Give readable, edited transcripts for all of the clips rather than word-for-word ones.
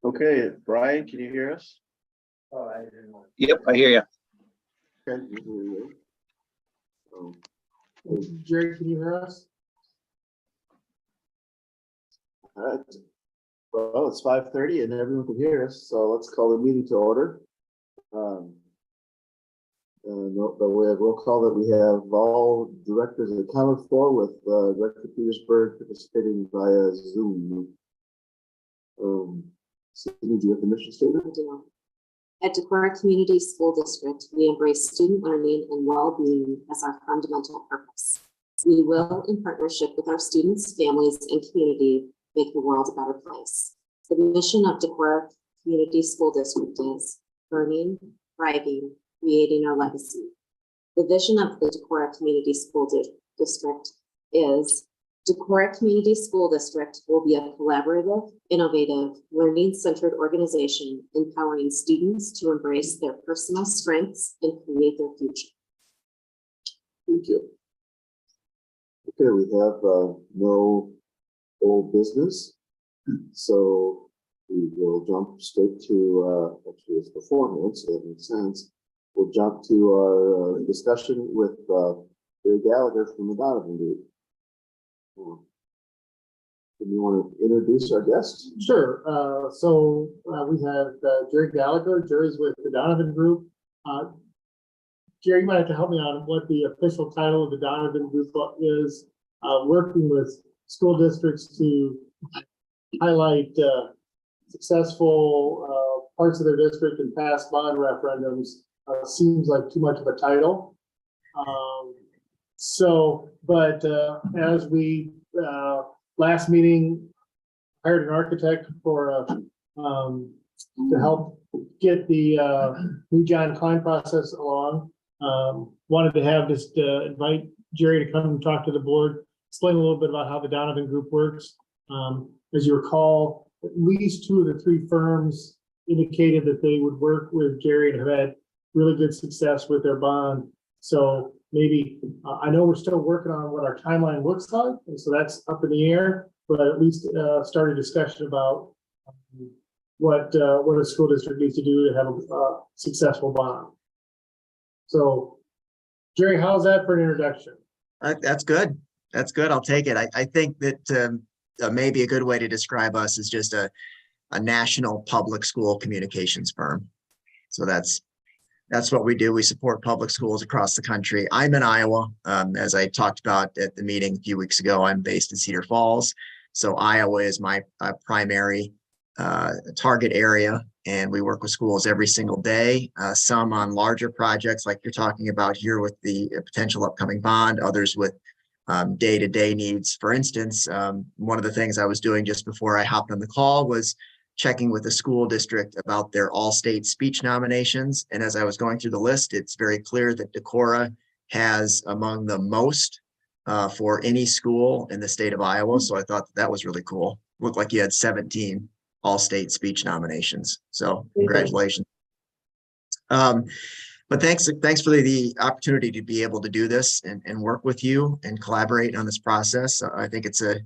Okay, Brian, can you hear us? Oh, I didn't know. Yep, I hear you. Okay, we hear you. Jerry, can you hear us? All right. Well, it's 5:30 and everyone can hear us, so let's call the meeting to order. But we have roll call that we have all directors accounted for, with Director Petersburg participating via Zoom. Cindy, do you have the mission statement? At Decorah Community School District, we embrace student learning and well-being as our fundamental purpose. We will, in partnership with our students, families, and community, make the world a better place. The mission of Decorah Community School District is learning, thriving, creating our legacy. The vision of the Decorah Community School District is Decorah Community School District will be a collaborative, innovative, learning-centered organization empowering students to embrace their personal strengths and create their future. Thank you. Okay, we have no old business, so we will jump straight to, actually it's beforehand, so that makes sense. We'll jump to our discussion with Barry Gallagher from the Donovan Group. Do you want to introduce our guest? Sure. So we have Jerry Gallagher. Jerry's with the Donovan Group. Jerry, you might have to help me on what the official title of the Donovan Group is. Working with school districts to highlight successful parts of their district and pass bond referendums. Seems like too much of a title. But as we last meeting hired an architect for to help get the new John Klein process along. Wanted to have just invite Jerry to come and talk to the board, explain a little bit about how the Donovan Group works. As you recall, at least 2 of the 3 firms indicated that they would work with Jerry and have had really good success with their bond. So maybe, I know we're still working on what our timeline looks like, and so that's up in the air, but at least start a discussion about what a school district needs to do to have a successful bond. So, Jerry, how's that for an introduction? That's good. That's good. I'll take it. I think that maybe a good way to describe us is just a national public school communications firm. So that's what we do. We support public schools across the country. I'm in Iowa. As I talked about at the meeting a few weeks ago, I'm based in Cedar Falls. So Iowa is my primary target area, and we work with schools every single day, some on larger projects like you're talking about here with the potential upcoming bond, others with day-to-day needs. For instance, one of the things I was doing just before I hopped on the call was checking with the school district about their all-state speech nominations. And as I was going through the list, it's very clear that Decorah has among the most for any school in the state of Iowa. So I thought that was really cool. Looked like you had 17 all-state speech nominations. So congratulations. But thanks for the opportunity to be able to do this and work with you and collaborate on this process. I think it's a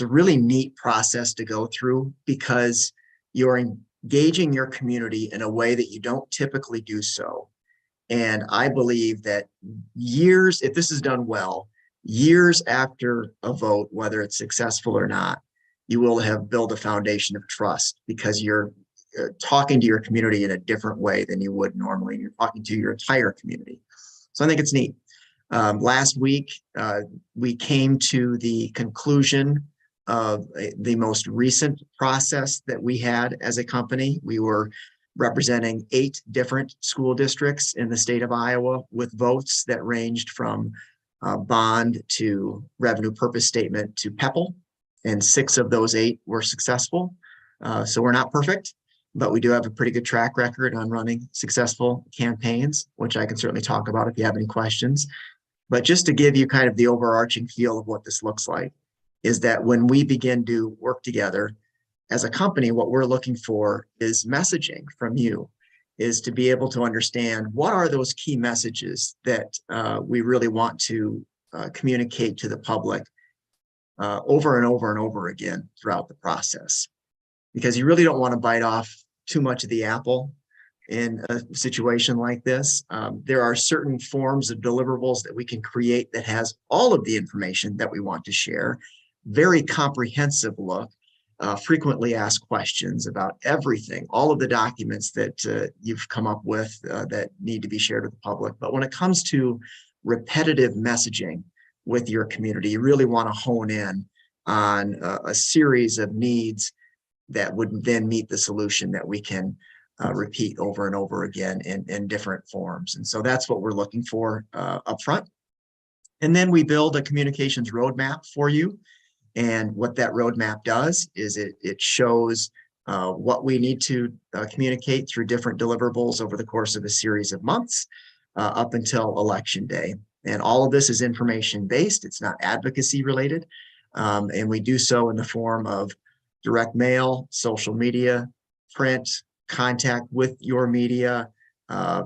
really neat process to go through, because you're engaging your community in a way that you don't typically do so. And I believe that years, if this is done well, years after a vote, whether it's successful or not, you will have built a foundation of trust, because you're talking to your community in a different way than you would normally. You're talking to your entire community. So I think it's neat. Last week, we came to the conclusion of the most recent process that we had as a company. We were representing 8 different school districts in the state of Iowa with votes that ranged from bond to revenue purpose statement to PEPL, and 6 of those 8 were successful. So we're not perfect, but we do have a pretty good track record on running successful campaigns, which I can certainly talk about if you have any questions. But just to give you kind of the overarching feel of what this looks like, is that when we begin to work together as a company, what we're looking for is messaging from you, is to be able to understand what are those key messages that we really want to communicate to the public over and over and over again throughout the process, because you really don't want to bite off too much of the apple in a situation like this. There are certain forms of deliverables that we can create that has all of the information that we want to share, very comprehensive look, frequently asked questions about everything, all of the documents that you've come up with that need to be shared with the public. But when it comes to repetitive messaging with your community, you really want to hone in on a series of needs that would then meet the solution that we can repeat over and over again in different forms. And so that's what we're looking for up front. And then we build a communications roadmap for you. And what that roadmap does is it shows what we need to communicate through different deliverables over the course of a series of months up until election day. And all of this is information based. It's not advocacy related. And we do so in the form of direct mail, social media, print, contact with your media,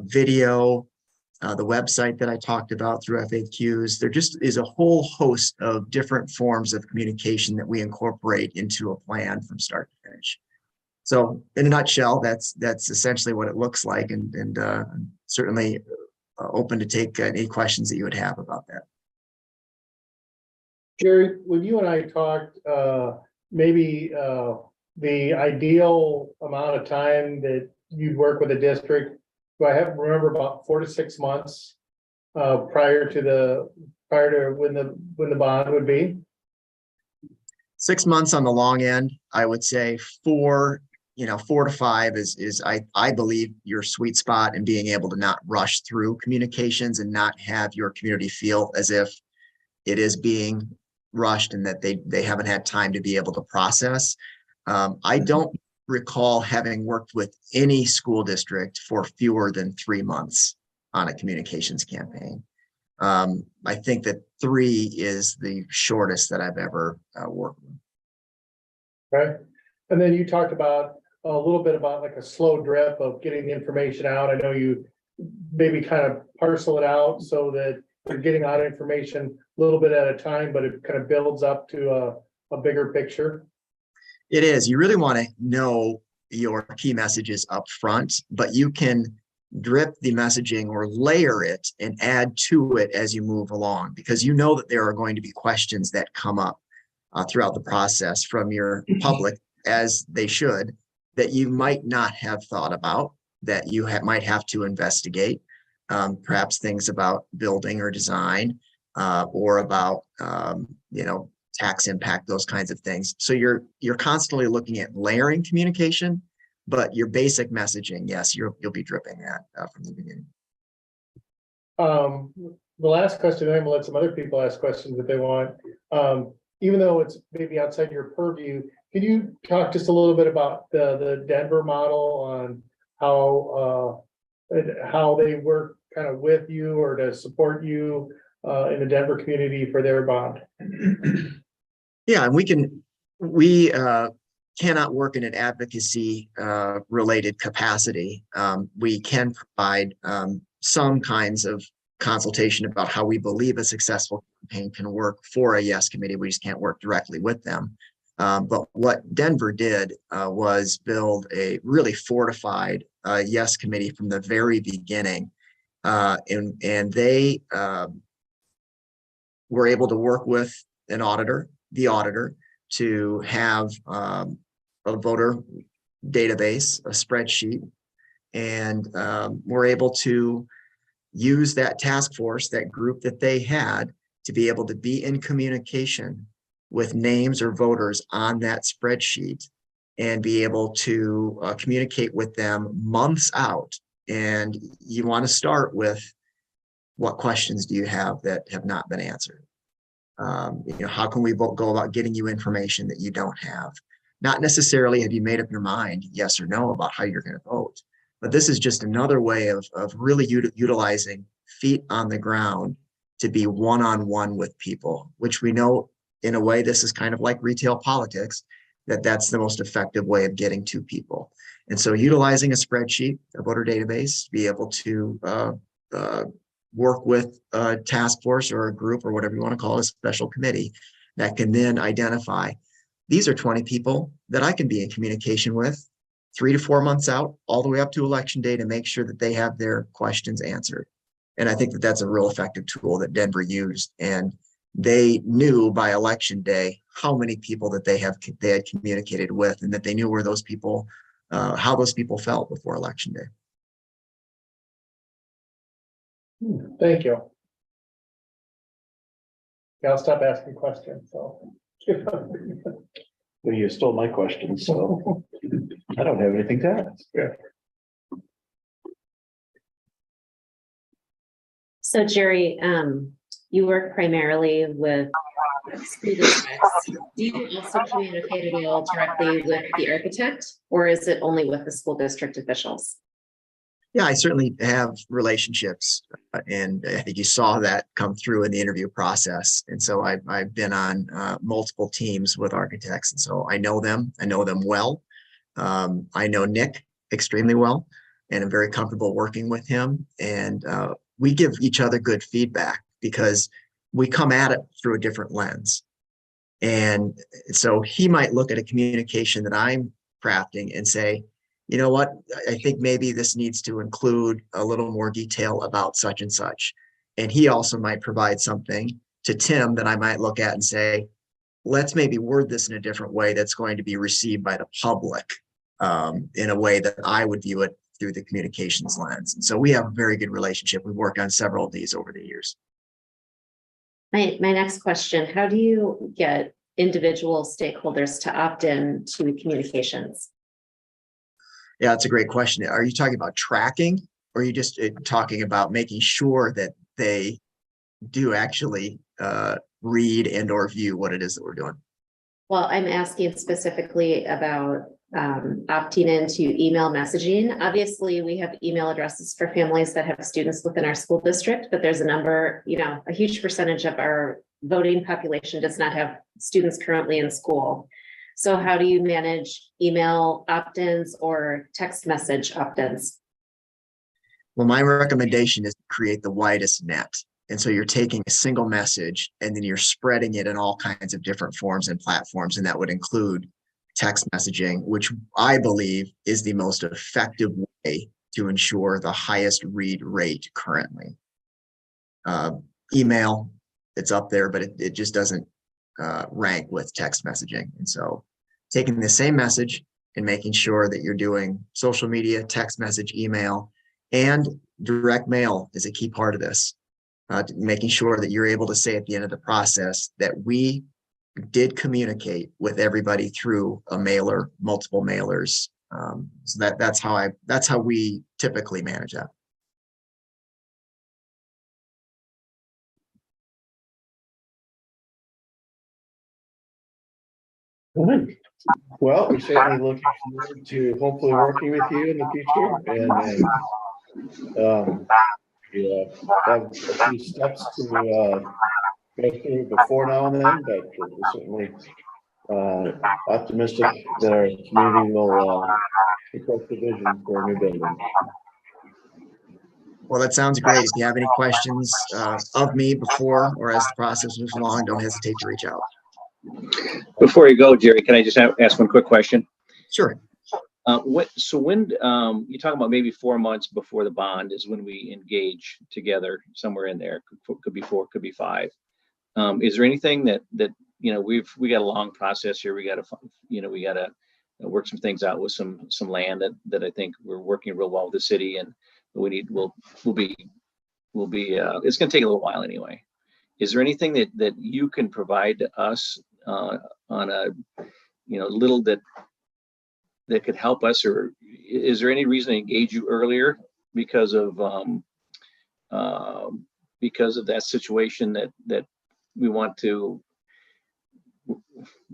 video, the website that I talked about through FAQs. There just is a whole host of different forms of communication that we incorporate into a plan from start to finish. So in a nutshell, that's essentially what it looks like, and I'm certainly open to take any questions that you would have about that. Jerry, when you and I talked, maybe the ideal amount of time that you'd work with a district, do I remember about 4 to 6 months prior to when the bond would be? 6 months on the long end. I would say 4 to 5 is I believe your sweet spot in being able to not rush through communications and not have your community feel as if it is being rushed and that they haven't had time to be able to process. I don't recall having worked with any school district for fewer than 3 months on a communications campaign. I think that 3 is the shortest that I've ever worked with. Right. And then you talked about a little bit about like a slow drip of getting the information out. I know you maybe kind of parcel it out so that you're getting out information a little bit at a time, but it kind of builds up to a bigger picture. It is. You really want to know your key messages up front, but you can drip the messaging or layer it and add to it as you move along, because you know that there are going to be questions that come up throughout the process from your public, as they should, that you might not have thought about, that you might have to investigate, perhaps things about building or design, or about tax impact, those kinds of things. So you're constantly looking at layering communication, but your basic messaging, yes, you'll be dripping that from the beginning. The last question, I'm gonna let some other people ask questions if they want. Even though it's maybe outside your purview, can you talk just a little bit about the Denver model on how they work kind of with you or to support you in the Denver community for their bond? Yeah, and we cannot work in an advocacy related capacity. We can provide some kinds of consultation about how we believe a successful campaign can work for a yes committee. We just can't work directly with them. But what Denver did was build a really fortified yes committee from the very beginning. And they were able to work with the auditor, to have a voter database, a spreadsheet, and we're able to use that task force, that group that they had, to be able to be in communication with names or voters on that spreadsheet and be able to communicate with them months out. And you want to start with, what questions do you have that have not been answered? How can we go about getting you information that you don't have? Not necessarily have you made up your mind, yes or no, about how you're going to vote, but this is just another way of really utilizing feet on the ground to be one-on-one with people, which we know in a way, this is kind of like retail politics, that's the most effective way of getting to people. And so utilizing a spreadsheet, a voter database, to be able to work with a task force or a group or whatever you want to call it, a special committee, that can then identify, these are 20 people that I can be in communication with 3 to 4 months out, all the way up to election day, to make sure that they have their questions answered. And I think that that's a real effective tool that Denver used. And they knew by election day how many people that they had communicated with, and that they knew where those people, how those people felt before election day. Thank you. Yeah, I'll stop asking questions, so. Well, you stole my question, so I don't have anything to ask. So Jerry, you work primarily with school districts. Do you also communicate at all directly with the architect, or is it only with the school district officials? Yeah, I certainly have relationships, and I think you saw that come through in the interview process. And so I've been on multiple teams with architects, and so I know them well. I know Nick extremely well, and I'm very comfortable working with him. And we give each other good feedback because we come at it through a different lens. And so he might look at a communication that I'm crafting and say, you know what, I think maybe this needs to include a little more detail about such and such. And he also might provide something to Tim that I might look at and say, let's maybe word this in a different way that's going to be received by the public in a way that I would view it through the communications lens. And so we have a very good relationship. We've worked on several of these over the years. My next question, how do you get individual stakeholders to opt in to communications? Yeah, that's a great question. Are you talking about tracking, or are you just talking about making sure that they do actually read and or view what it is that we're doing? Well, I'm asking specifically about opting into email messaging. Obviously, we have email addresses for families that have students within our school district, but there's a number, a huge percentage of our voting population does not have students currently in school. So how do you manage email opt-ins or text message opt-ins? Well, my recommendation is to create the widest net. And so you're taking a single message and then you're spreading it in all kinds of different forms and platforms. And that would include text messaging, which I believe is the most effective way to ensure the highest read rate currently. Email, it's up there, but it just doesn't rank with text messaging. And so taking the same message and making sure that you're doing social media, text message, email, and direct mail is a key part of this. Making sure that you're able to say at the end of the process that we did communicate with everybody through a mailer, multiple mailers. So that's how we typically manage that. Good. Well, we certainly look forward to hopefully working with you in the future, and have a few steps to go through before now and then, but we're certainly optimistic that our community will support the vision for a new building. Well, that sounds great. If you have any questions of me before or as the process moves along, don't hesitate to reach out. Before you go, Jerry, can I just ask one quick question? Sure. When you talk about maybe 4 months before the bond is when we engage together, somewhere in there, could be 4, could be 5. Is there anything that we got a long process here? We got to work some things out with some land that I think we're working real well with the city, and we'll be it's going to take a little while anyway. Is there anything that you can provide to us on a little that could help us, or is there any reason to engage you earlier because of that situation that we want to? We're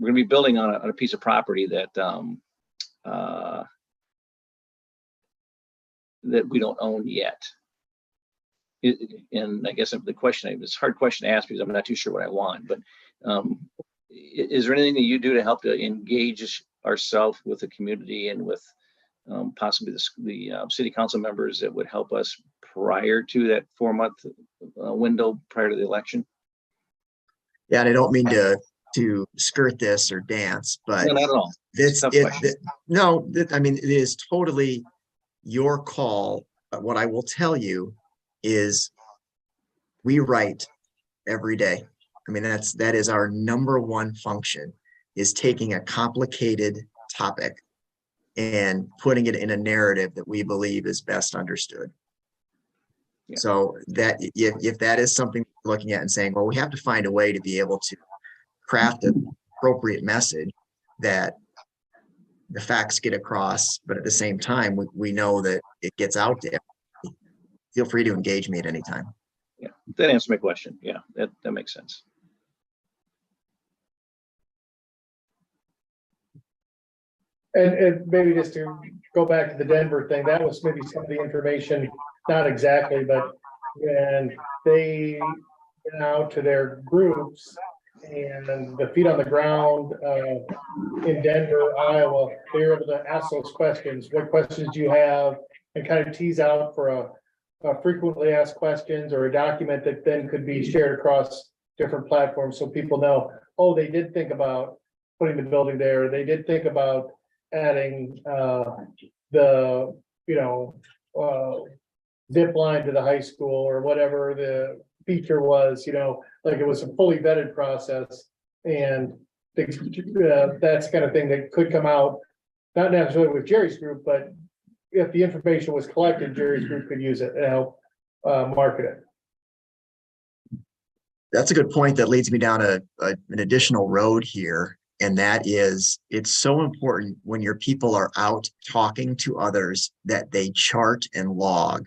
going to be building on a piece of property that that we don't own yet. And I guess the question, it's a hard question to ask because I'm not too sure what I want, but is there anything that you do to help to engage ourselves with the community and with possibly the city council members that would help us prior to that 4-month window prior to the election? Yeah, and I don't mean to to skirt this or dance, but No, not at all. it's, Tough it, question. no, I mean, it is totally your call. But what I will tell you is we write every day. I mean, that is our number one function, is taking a complicated topic and putting it in a narrative that we believe is best understood. Yeah. So that if that is something we're looking at and saying, well, we have to find a way to be able to craft an appropriate message that the facts get across, but at the same time, we know that it gets out there. Feel free to engage me at any time. Yeah, that answers my question. Yeah, that makes sense. And maybe just to go back to the Denver thing, that was maybe some of the information, not exactly, but when they went out to their groups and the feet on the ground in Denver, Iowa, they were able to ask those questions. What questions do you have? And kind of tease out for a frequently asked questions or a document that then could be shared across different platforms so people know, oh, they did think about putting the building there. They did think about adding the, zip line to the high school or whatever the feature was, like it was a fully vetted process. And that's the kind of thing that could come out, not necessarily with Jerry's group, but if the information was collected, Jerry's group could use it and help market it. That's a good point that leads me down an additional road here. And that is, it's so important when your people are out talking to others that they chart and log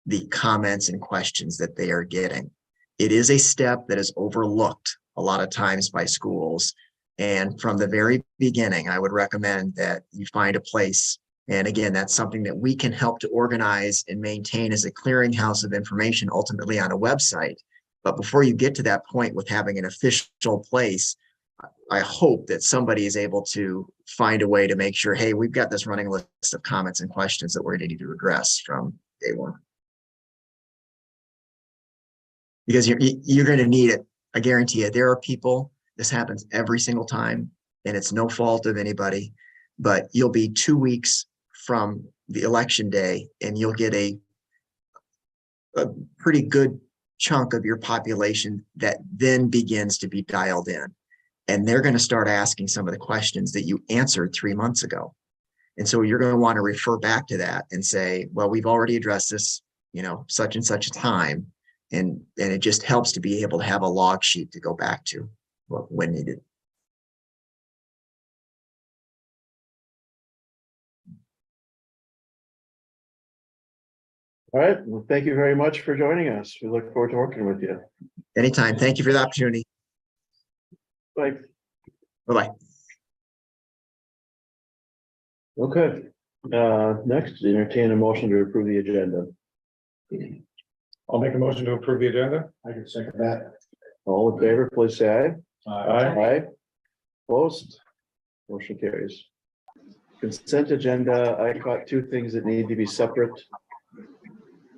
the comments and questions that they are getting. It is a step that is overlooked a lot of times by schools. And from the very beginning, I would recommend that you find a place. And again, that's something that we can help to organize and maintain as a clearinghouse of information, ultimately on a website. But before you get to that point with having an official place, I hope that somebody is able to find a way to make sure, hey, we've got this running list of comments and questions that we're going to need to address from day one. Because you're going to need it. I guarantee you, there are people, this happens every single time, and it's no fault of anybody, but you'll be 2 weeks from the election day and you'll get a pretty good chunk of your population that then begins to be dialed in. And they're going to start asking some of the questions that you answered 3 months ago. And so you're going to want to refer back to that and say, well, we've already addressed this, such and such a time. And it just helps to be able to have a log sheet to go back to when needed. All right. Well, thank you very much for joining us. We look forward to working with you. Anytime. Thank you for the opportunity. Bye. Bye-bye. Okay. Next, entertain a motion to approve the agenda. I'll make a motion to approve the agenda. I can second that. All in favor, please say aye. Aye. Aye. Opposed? Motion carries. Consent agenda, I caught two things that need to be separate.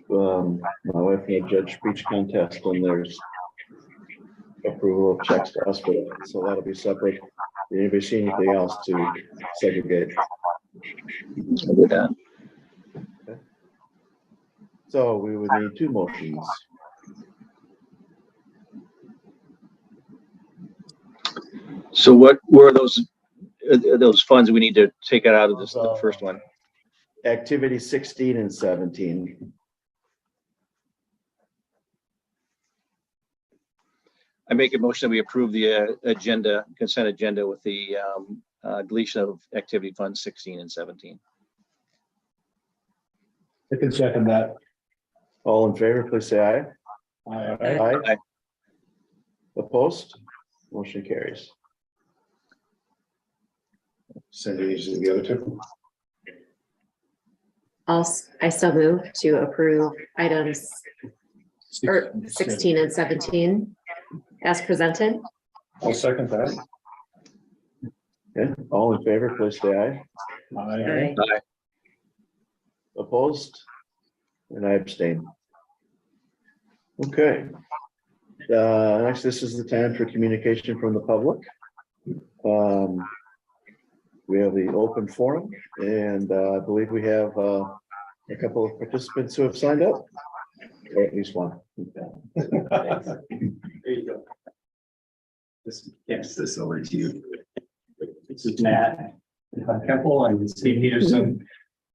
My wife had judge speech contest and there's approval of checks to us, but so that'll be separate. Anybody see anything else to segregate? I'll do that. Okay. So we would need two motions. So what were those funds we need to take out of this, the first one? Activity 16 and 17. I make a motion that we approve the consent agenda with the deletion of activity funds 16 and 17. I can second that. All in favor, please say aye. Aye. Aye. Opposed? Motion carries. Send these to the other two. I still move to approve items 16 and 17 as presented. I'll second that. Okay, all in favor, please say aye. Aye. Aye. Opposed? And I abstain. Okay. Next, this is the time for communication from the public. We have the open forum, and I believe we have a couple of participants who have signed up, or at least one. There you go. Yes, this over to you. This is Matt Kemple and Steve Peterson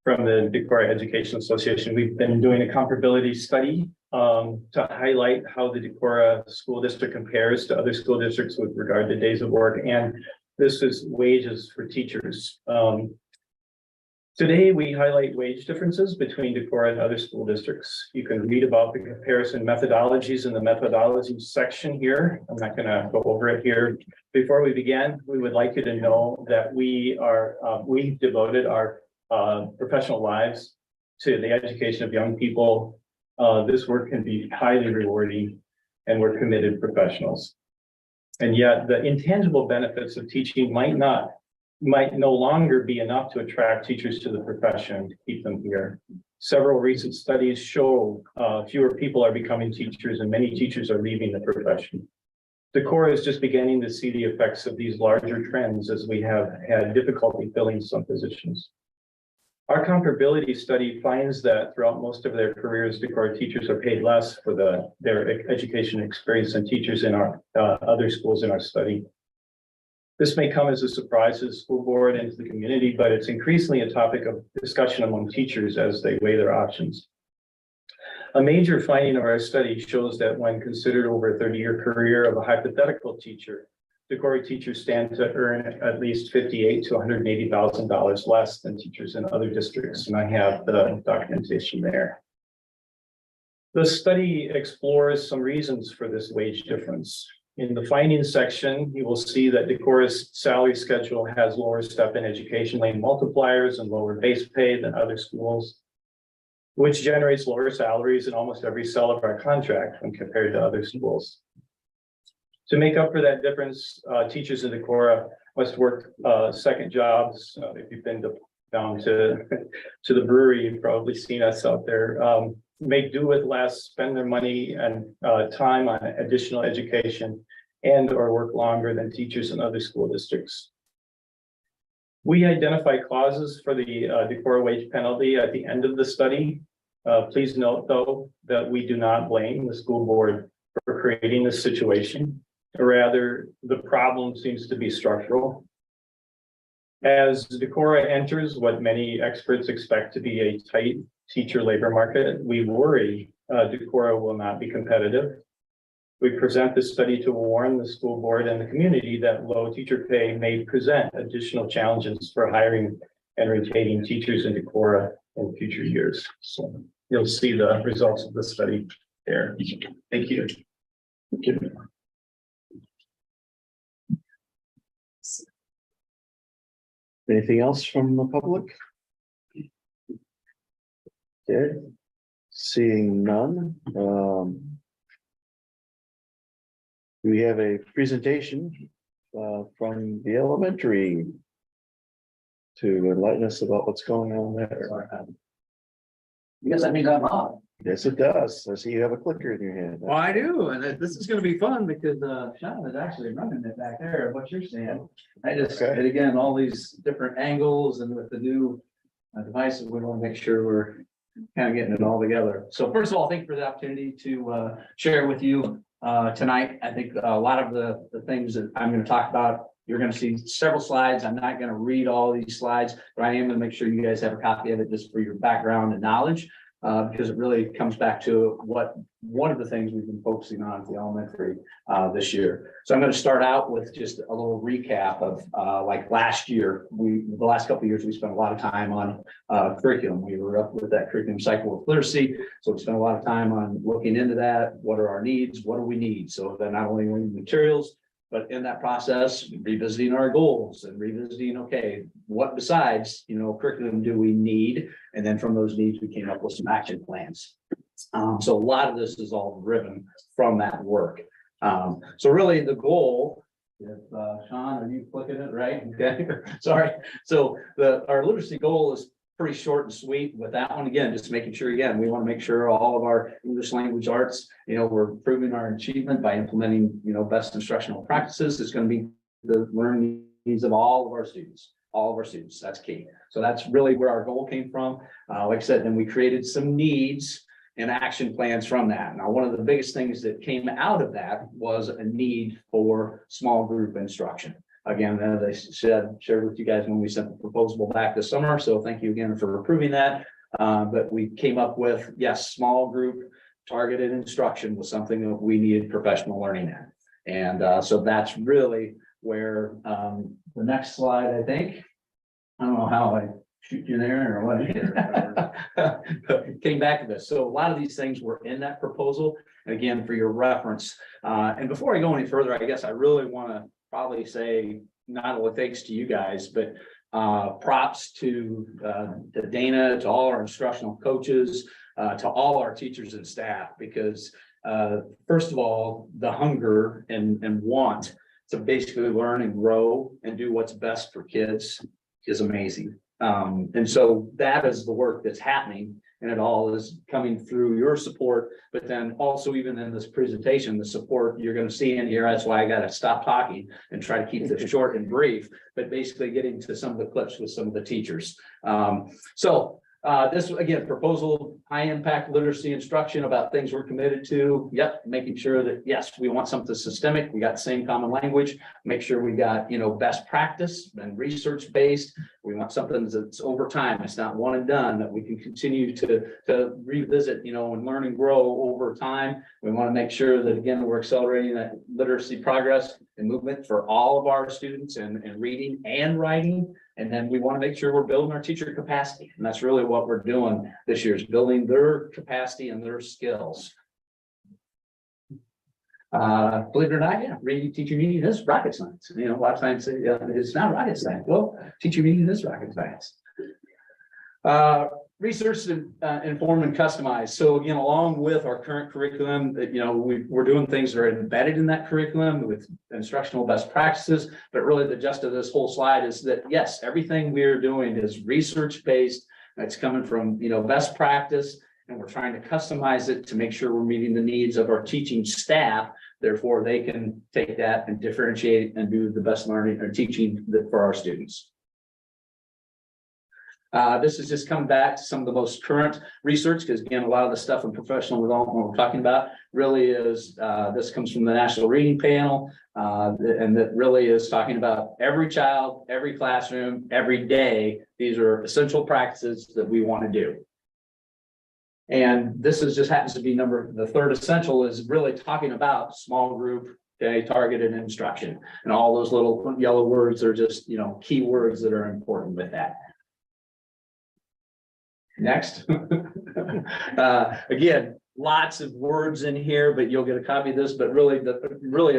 from the Decorah Education Association. We've been doing a comparability study to highlight how the Decorah School District compares to other school districts with regard to days of work, and this is wages for teachers. Today, we highlight wage differences between Decorah and other school districts. You can read about the comparison methodologies in the methodology section here. I'm not going to go over it here. Before we begin, we would like you to know that we've devoted our professional lives to the education of young people. This work can be highly rewarding, and we're committed professionals. And yet, the intangible benefits of teaching might no longer be enough to attract teachers to the profession, to keep them here. Several recent studies show fewer people are becoming teachers, and many teachers are leaving the profession. Decorah is just beginning to see the effects of these larger trends as we have had difficulty filling some positions. Our comparability study finds that throughout most of their careers, Decorah teachers are paid less for their education experience than teachers in our other schools in our study. This may come as a surprise to the school board and to the community, but it's increasingly a topic of discussion among teachers as they weigh their options. A major finding of our study shows that when considered over a 30-year career of a hypothetical teacher, Decorah teachers stand to earn at least $58,000 to $180,000 less than teachers in other districts, and I have the documentation there. The study explores some reasons for this wage difference. In the findings section, you will see that Decorah's salary schedule has lower step in education lane multipliers and lower base pay than other schools, which generates lower salaries in almost every cell of our contract when compared to other schools. To make up for that difference, teachers in Decorah must work second jobs. If you've been down to the brewery, you've probably seen us out there. Make do with less, spend their money and time on additional education, and or work longer than teachers in other school districts. We identify clauses for the Decorah wage penalty at the end of the study. Please note, though, that we do not blame the school board for creating this situation. Rather, the problem seems to be structural. As Decorah enters what many experts expect to be a tight teacher labor market, we worry Decorah will not be competitive. We present this study to warn the school board and the community that low teacher pay may present additional challenges for hiring and retaining teachers in Decorah in future years. So you'll see the results of the study there. Thank you. Thank you. Anything else from the public? Okay, seeing none. We have a presentation from the elementary to enlighten us about what's going on there. You guys let me come on. Yes, it does. I see you have a clicker in your hand. Well, I do, and this is gonna be fun because Sean is actually running it back there, of what you're seeing. I just, Okay. and again, all these different angles and with the new devices, we want to make sure we're kind of getting it all together. So first of all, thank you for the opportunity to share with you tonight. I think a lot of the things that I'm going to talk about, you're going to see several slides. I'm not going to read all these slides, but I am going to make sure you guys have a copy of it just for your background and knowledge. Because it really comes back to one of the things we've been focusing on at the elementary this year. So I'm going to start out with just a little recap of like last year. The last couple of years, we spent a lot of time on curriculum. We were up with that curriculum cycle with literacy. So we spent a lot of time on looking into that. What are our needs? What do we need? So then not only materials, but in that process, revisiting our goals and revisiting, okay, what besides, curriculum do we need? And then from those needs, we came up with some action plans. So a lot of this is all driven from that work. So really the goal, if Sean, are you clicking it right? Okay, sorry. So our literacy goal is pretty short and sweet with that one. Again, just making sure, again, we want to make sure all of our English language arts, we're improving our achievement by implementing, best instructional practices. It's going to be the learning needs of all of our students. All of our students, that's key. So that's really where our goal came from. Like I said, then we created some needs and action plans from that. Now, one of the biggest things that came out of that was a need for small group instruction. Again, as I shared with you guys when we sent the proposal back this summer. So thank you again for approving that. But we came up with, yes, small group targeted instruction was something that we needed professional learning at. And so that's really where the next slide, I think. I don't know how I shoot you there or what. Came back to this. So a lot of these things were in that proposal. And again, for your reference. And before I go any further, I guess I really want to probably say not only thanks to you guys, but props to Dana, to all our instructional coaches, to all our teachers and staff, because first of all, the hunger and want to basically learn and grow and do what's best for kids is amazing. And so that is the work that's happening, and it all is coming through your support, but then also even in this presentation, the support you're going to see in here. That's why I got to stop talking and try to keep this short and brief, but basically getting to some of the clips with some of the teachers. This again, proposal, high impact literacy instruction about things we're committed to. Yep, making sure that yes, we want something systemic. We got the same common language. Make sure we got best practice and research based. We want something that's over time. It's not one and done, that we can continue to revisit, and learn and grow over time. We want to make sure that again we're accelerating that literacy progress and movement for all of our students in reading and writing. And then we want to make sure we're building our teacher capacity. And that's really what we're doing this year, is building their capacity and their skills. Believe it or not, yeah, reading teacher reading is rocket science. A lot of times it's not rocket science. Well, teacher reading is rocket science. Research and inform and customize. So again, along with our current curriculum, we're doing things that are embedded in that curriculum with instructional best practices. But really, the gist of this whole slide is that yes, everything we're doing is research based. It's coming from best practice, and we're trying to customize it to make sure we're meeting the needs of our teaching staff. Therefore, they can take that and differentiate and do the best learning or teaching for our students. This is just coming back to some of the most current research, because again, a lot of the stuff in professional development we're talking about really is, this comes from the National Reading Panel, and that really is talking about every child, every classroom, every day. These are essential practices that we want to do. And this is just happens to be the third essential is really talking about small group, targeted instruction. And all those little yellow words are just, key words that are important with that. Next. Again, lots of words in here, but you'll get a copy of this. But really,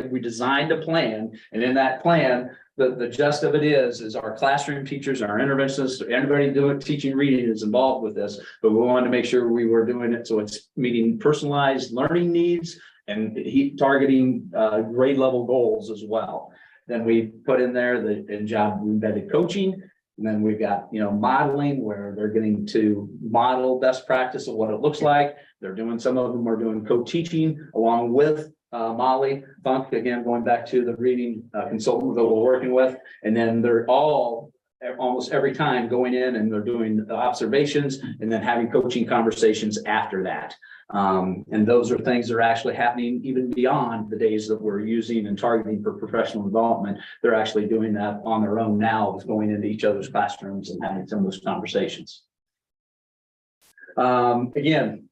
we designed a plan, and in that plan, the gist of it is our classroom teachers, our interventionists, anybody doing teaching reading is involved with this. But we wanted to make sure we were doing it so it's meeting personalized learning needs and targeting grade level goals as well. Then we put in there the job embedded coaching. And then we've got, modeling, where they're getting to model best practice of what it looks like. They're doing, some of them are doing co-teaching along with Molly Funk, again, going back to the reading consultant that we're working with. And then they're all almost every time going in and they're doing the observations and then having coaching conversations after that. And those are things that are actually happening even beyond the days that we're using and targeting for professional development. They're actually doing that on their own now, with going into each other's classrooms and having some of those conversations. Again,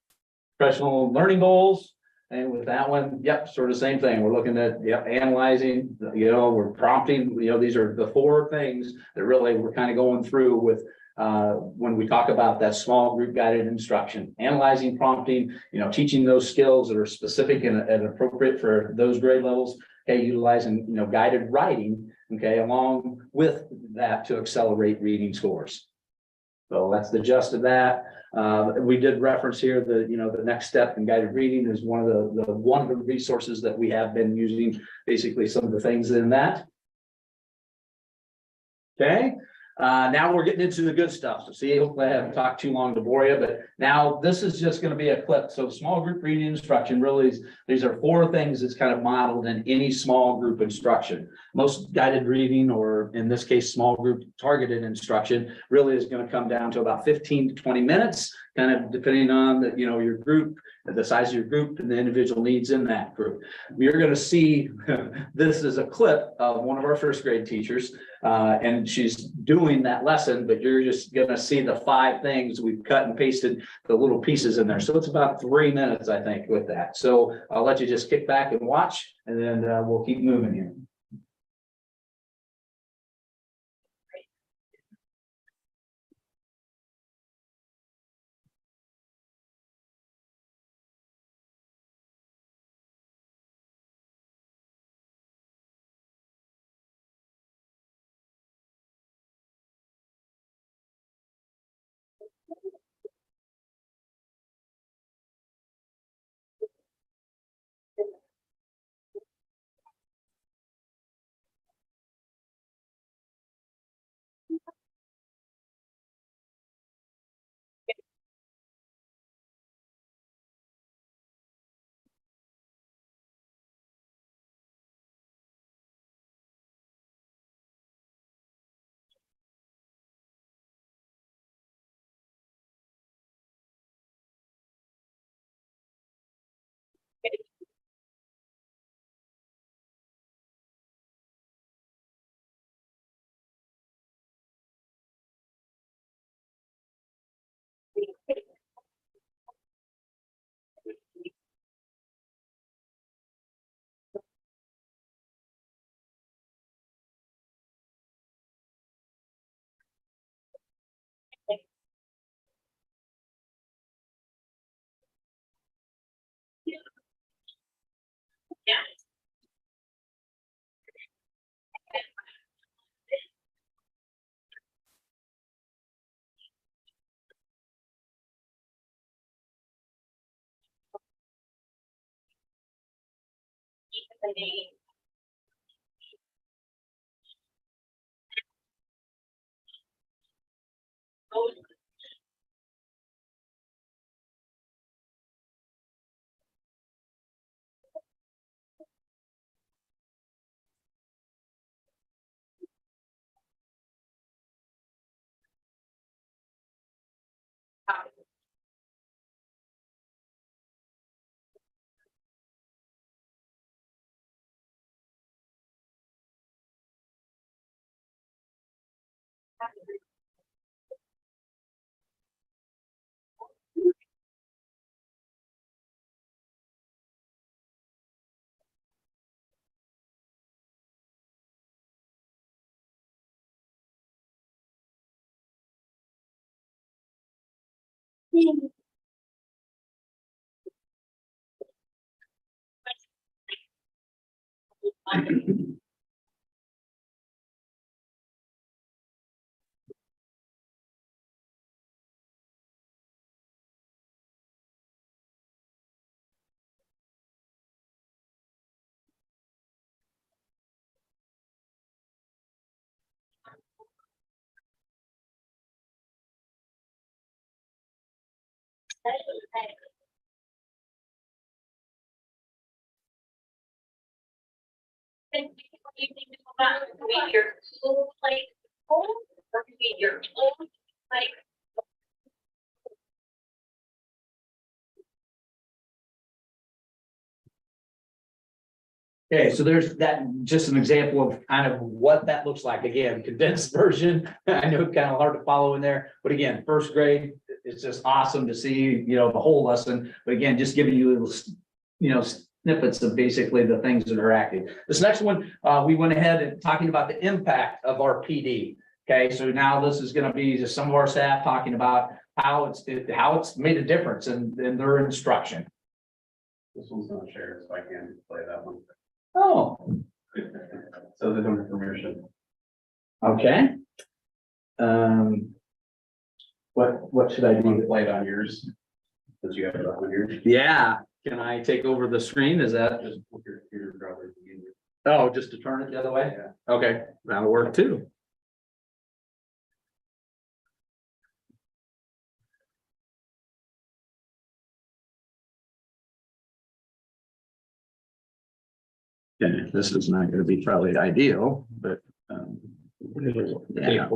professional learning goals. And with that one, yep, sort of same thing. We're looking at, analyzing, we're prompting, these are the four things that really we're kind of going through with when we talk about that small group guided instruction, analyzing, prompting, teaching those skills that are specific and appropriate for those grade levels, utilizing, guided writing, along with that to accelerate reading scores. So that's the gist of that. We did reference here the next step in guided reading is one of the resources that we have been using, basically some of the things in that. Okay. Now we're getting into the good stuff. So see, hopefully I haven't talked too long to bore you, but now this is just going to be a clip. So small group reading instruction really is, these are 4 things that's kind of modeled in any small group instruction. Most guided reading, or in this case, small group targeted instruction, really is going to come down to about 15 to 20 minutes, kind of depending on the, your group, the size of your group and the individual needs in that group. You're going to see this is a clip of one of our first grade teachers, and she's doing that lesson, but you're just going to see the 5 things we've cut and pasted the little pieces in there. So it's about 3 minutes, I think, with that. So I'll let you just kick back and watch, and then we'll keep moving here. Okay, so there's that, just an example of kind of what that looks like. Again, condensed version. I know it's kind of hard to follow in there, but again, first grade, it's just awesome to see, the whole lesson. But again, just giving you little, snippets of basically the things that are active. This next one, we went ahead and talking about the impact of our PD. Okay, so now this is going to be just some of our staff talking about how it's made a difference in their instruction. This one's not shared, so I can't play that one. Oh, So they don't have permission. okay. What should I You want to do? play it on yours? Since you have it up on yours. Yeah, can I take over the screen? Is that, Just put your computer probably begin. oh, just to turn it the other way? Yeah. Okay, that'll work too. Okay, this is not gonna be probably ideal, but, yeah.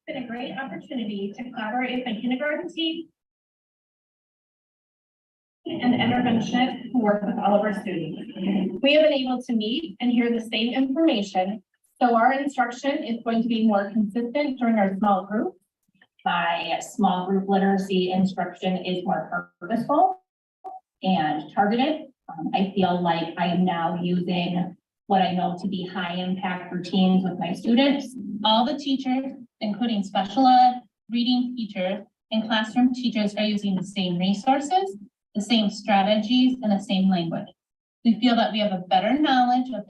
Been a great opportunity to collaborate with my kindergarten team and the interventionist who work with all of our students. We have been able to meet and hear the same information, so our instruction is going to be more consistent during our small group. My small group literacy instruction is more purposeful and targeted. I feel like I am now using what I know to be high impact routines with my students. All the teachers, including special ed, reading teachers, and classroom teachers are using the same resources, the same strategies, and the same language. We feel that we have a better knowledge of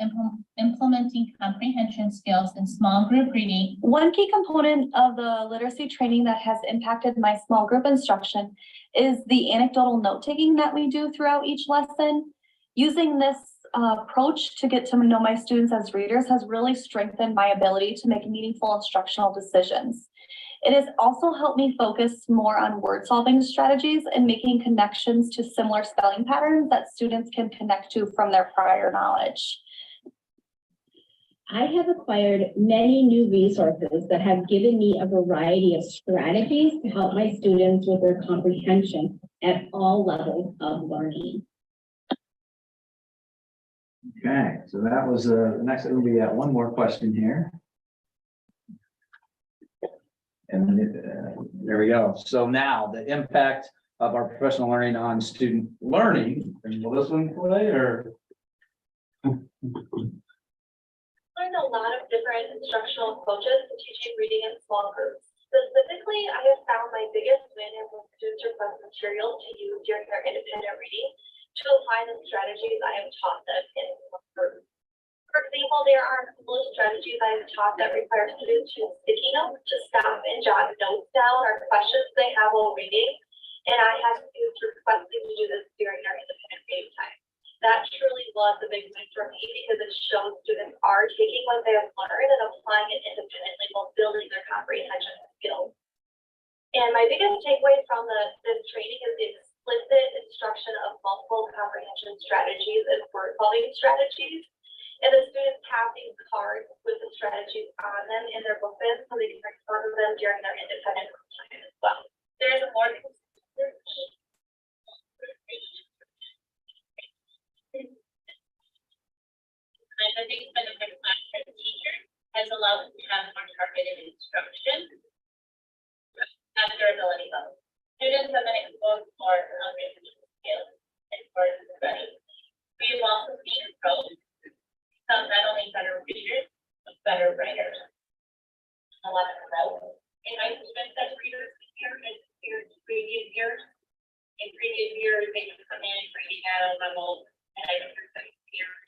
implementing comprehension skills in small group reading. One key component of the literacy training that has impacted my small group instruction is the anecdotal note-taking that we do throughout each lesson. Using this approach to get to know my students as readers has really strengthened my ability to make meaningful instructional decisions. It has also helped me focus more on word-solving strategies and making connections to similar spelling patterns that students can connect to from their prior knowledge. I have acquired many new resources that have given me a variety of strategies to help my students with their comprehension at all levels of learning. Okay, so that was, the next, it'll be one more question here. And there we go. So now the impact of our professional learning on student learning. And will this one play or? Learned a lot of different instructional approaches to teaching reading in small groups. Specifically, I have found my biggest win is when students request material to use during their independent reading to apply the strategies I have taught them in small groups. For example, there are a couple of strategies I have taught that require students to use sticky notes to stop and jot notes down or questions they have while reading. And I have students requesting to do this during their independent reading time. That truly was a big win for me because it shows students are taking what they have learned and applying it independently while building their comprehension skills. And my biggest takeaway from this training is the explicit instruction of multiple comprehension strategies and word-solving strategies. And the students have these cards with the strategies on them in their booklets so they can refer to them during their independent time as well. There is a more consistent I think it's been a good classroom teacher has allowed us to have more targeted instruction at their ability level. Students have been exposed more comprehension skills and for study. We have also seen growth. Not only better readers, but better writers. A lot of growth. And my students as readers here and previous years. In previous years, they would come in reading at a level and I years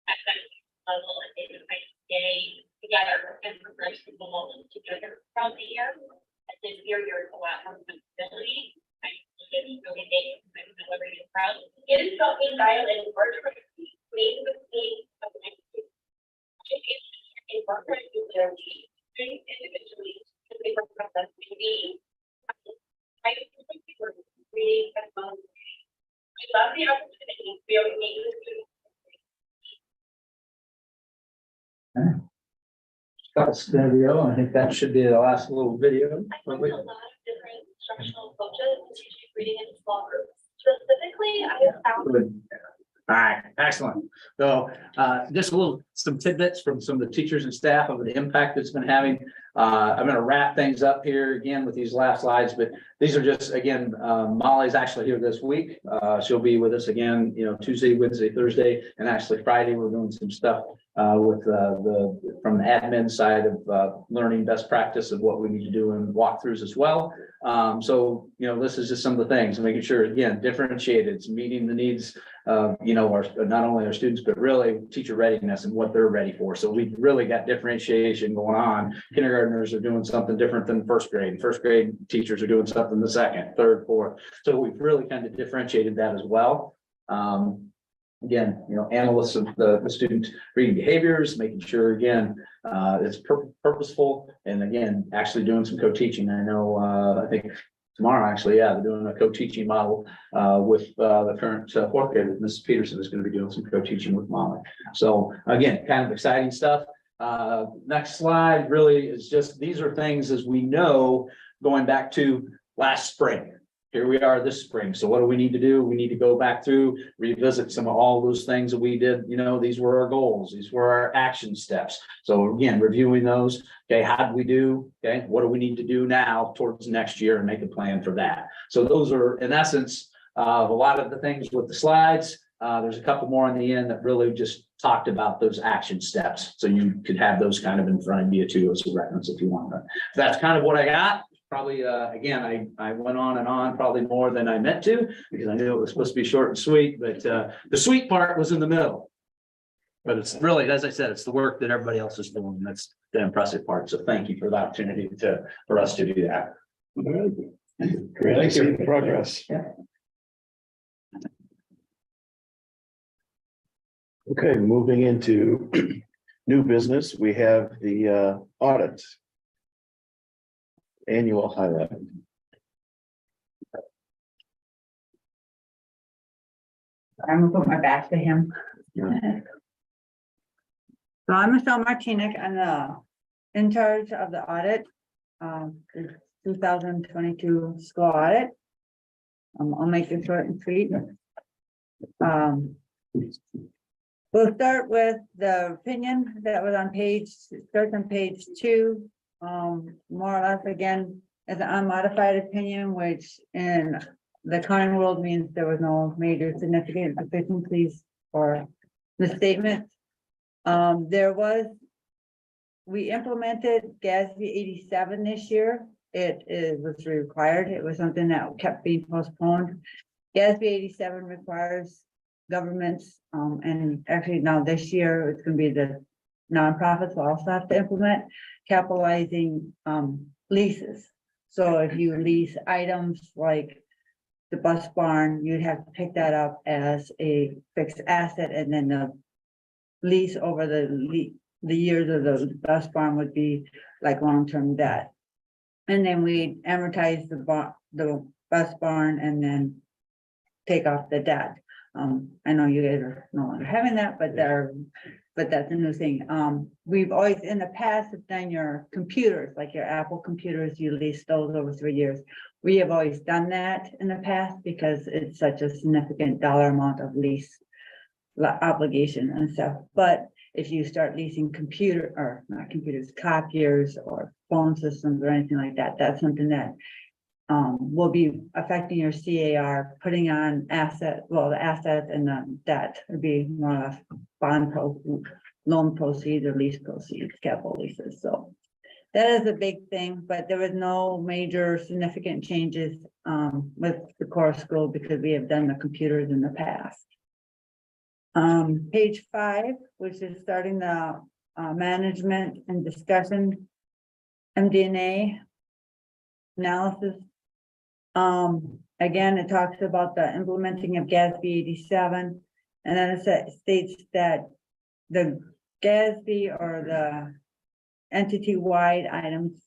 at that level and they would stay together and progress the moment together throughout the year. And this year, there's a lot more flexibility. I really make it proud. It is something dialed in words for me with me. Individually, they work with us maybe. I love the opportunity to be able to meet with students. That's the video. I think that should be the last little video. I learned a lot of different instructional approaches to teaching reading in small groups. Specifically, I have found. Good. All right, excellent. So just some tidbits from some of the teachers and staff of the impact it's been having. I'm going to wrap things up here again with these last slides, but these are just, again, Molly's actually here this week. She'll be with us again, Tuesday, Wednesday, Thursday, and actually Friday, we're doing some stuff with from the admin side of learning best practice of what we need to do and walkthroughs as well. So, this is just some of the things, making sure, again, differentiated, it's meeting the needs of, not only our students, but really teacher readiness and what they're ready for. So we've really got differentiation going on. Kindergartners are doing something different than first grade. First grade teachers are doing something the second, third, fourth. So we've really kind of differentiated that as well. Again, analysts of the student reading behaviors, making sure, again, it's purposeful, and again, actually doing some co-teaching. I know, I think tomorrow, actually, yeah, they're doing a co-teaching model with the current fourth grader. Mrs. Peterson is going to be doing some co-teaching with Molly. So again, kind of exciting stuff. Next slide really is just, these are things as we know, going back to last spring. Here we are this spring. So what do we need to do? We need to go back through, revisit some of all those things that we did. You know, these were our goals. These were our action steps. So again, reviewing those. Okay, how did we do? Okay, what do we need to do now towards next year and make a plan for that? So those are, in essence, a lot of the things with the slides. There's a couple more in the end that really just talked about those action steps. So you could have those kind of in front of you too as a reference if you want. That's kind of what I got. Probably, again, I went on and on, probably more than I meant to, because I knew it was supposed to be short and sweet, but the sweet part was in the middle. But it's really, as I said, it's the work that everybody else is doing. That's the impressive part. So thank you for the opportunity for us to do that. Great to see the progress. Yeah. Okay, moving into new business, we have the audit. Annual highlight. I'm gonna put my back to him. Yeah. So I'm Michelle Martinez. I'm in charge of the audit, the 2022 school audit. I'll make it short and sweet. We'll start with the opinion that was on starts on page 2. More or less, again, as an unmodified opinion, which in the accounting world means there was no major significant deficiencies or misstatements. We implemented GASB 87 this year. It was required. It was something that kept being postponed. GASB 87 requires governments, and actually now this year, it's going to be the nonprofits will also have to implement capitalizing leases. So if you lease items like the bus barn, you'd have to pick that up as a fixed asset, and then the lease over the years of the bus barn would be like long-term debt. And then we amortize the bus barn and then take off the debt. I know you guys are no longer having that, but that's a new thing. We've always in the past have done your computers, like your Apple computers, you lease those over 3 years. We have always done that in the past because it's such a significant dollar amount of lease obligation and stuff. But if you start leasing copiers or phone systems or anything like that, that's something that will be affecting your CAR, putting on the assets and the debt would be more or less loan proceeds or lease proceeds, capital leases. So that is a big thing, but there was no major significant changes with the core school because we have done the computers in the past. Page 5, which is starting the management and discussion MD&A analysis. Again, it talks about the implementing of GASB 87, and then it states that the GASB or the entity-wide items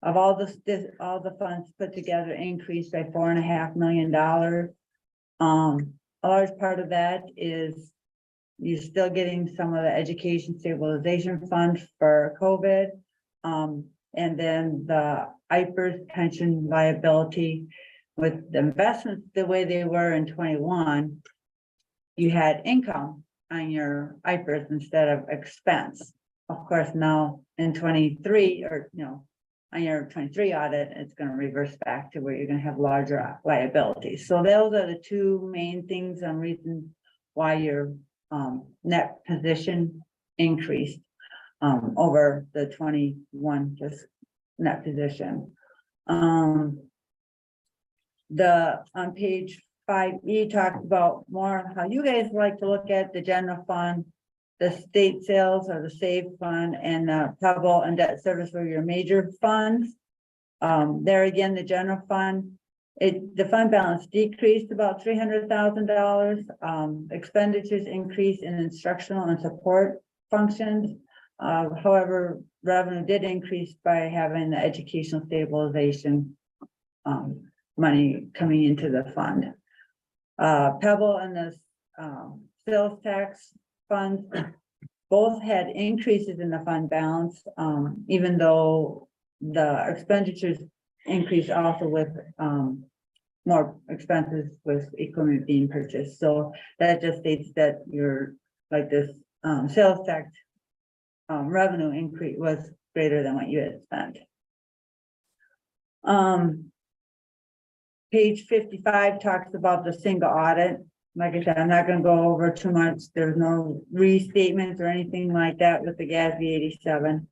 of all the funds put together increased by $4.5 million. A large part of that is you're still getting some of the education stabilization fund for COVID. And then the IPERS pension liability with the investments the way they were in 21, you had income on your IPERS instead of expense. Of course, now in 23 or, on your 23 audit, it's going to reverse back to where you're going to have larger liabilities. So those are the two main things and reasons why your net position increased over the 21 just net position. On page 5E talked about more how you guys like to look at the general fund, the state sales or the save fund, and the trouble and debt service for your major funds. There again, the general fund, the fund balance decreased about $300,000. Expenditures increased in instructional and support functions. However, revenue did increase by having the educational stabilization money coming into the fund. Pebble and the sales tax funds both had increases in the fund balance, even though the expenditures increased also with more expenses with equipment being purchased. So that just states that you're like this sales tax revenue increase was greater than what you had spent. Page 55 talks about the single audit. Like I said, I'm not gonna go over too much. There's no restatements or anything like that with the GASB 87.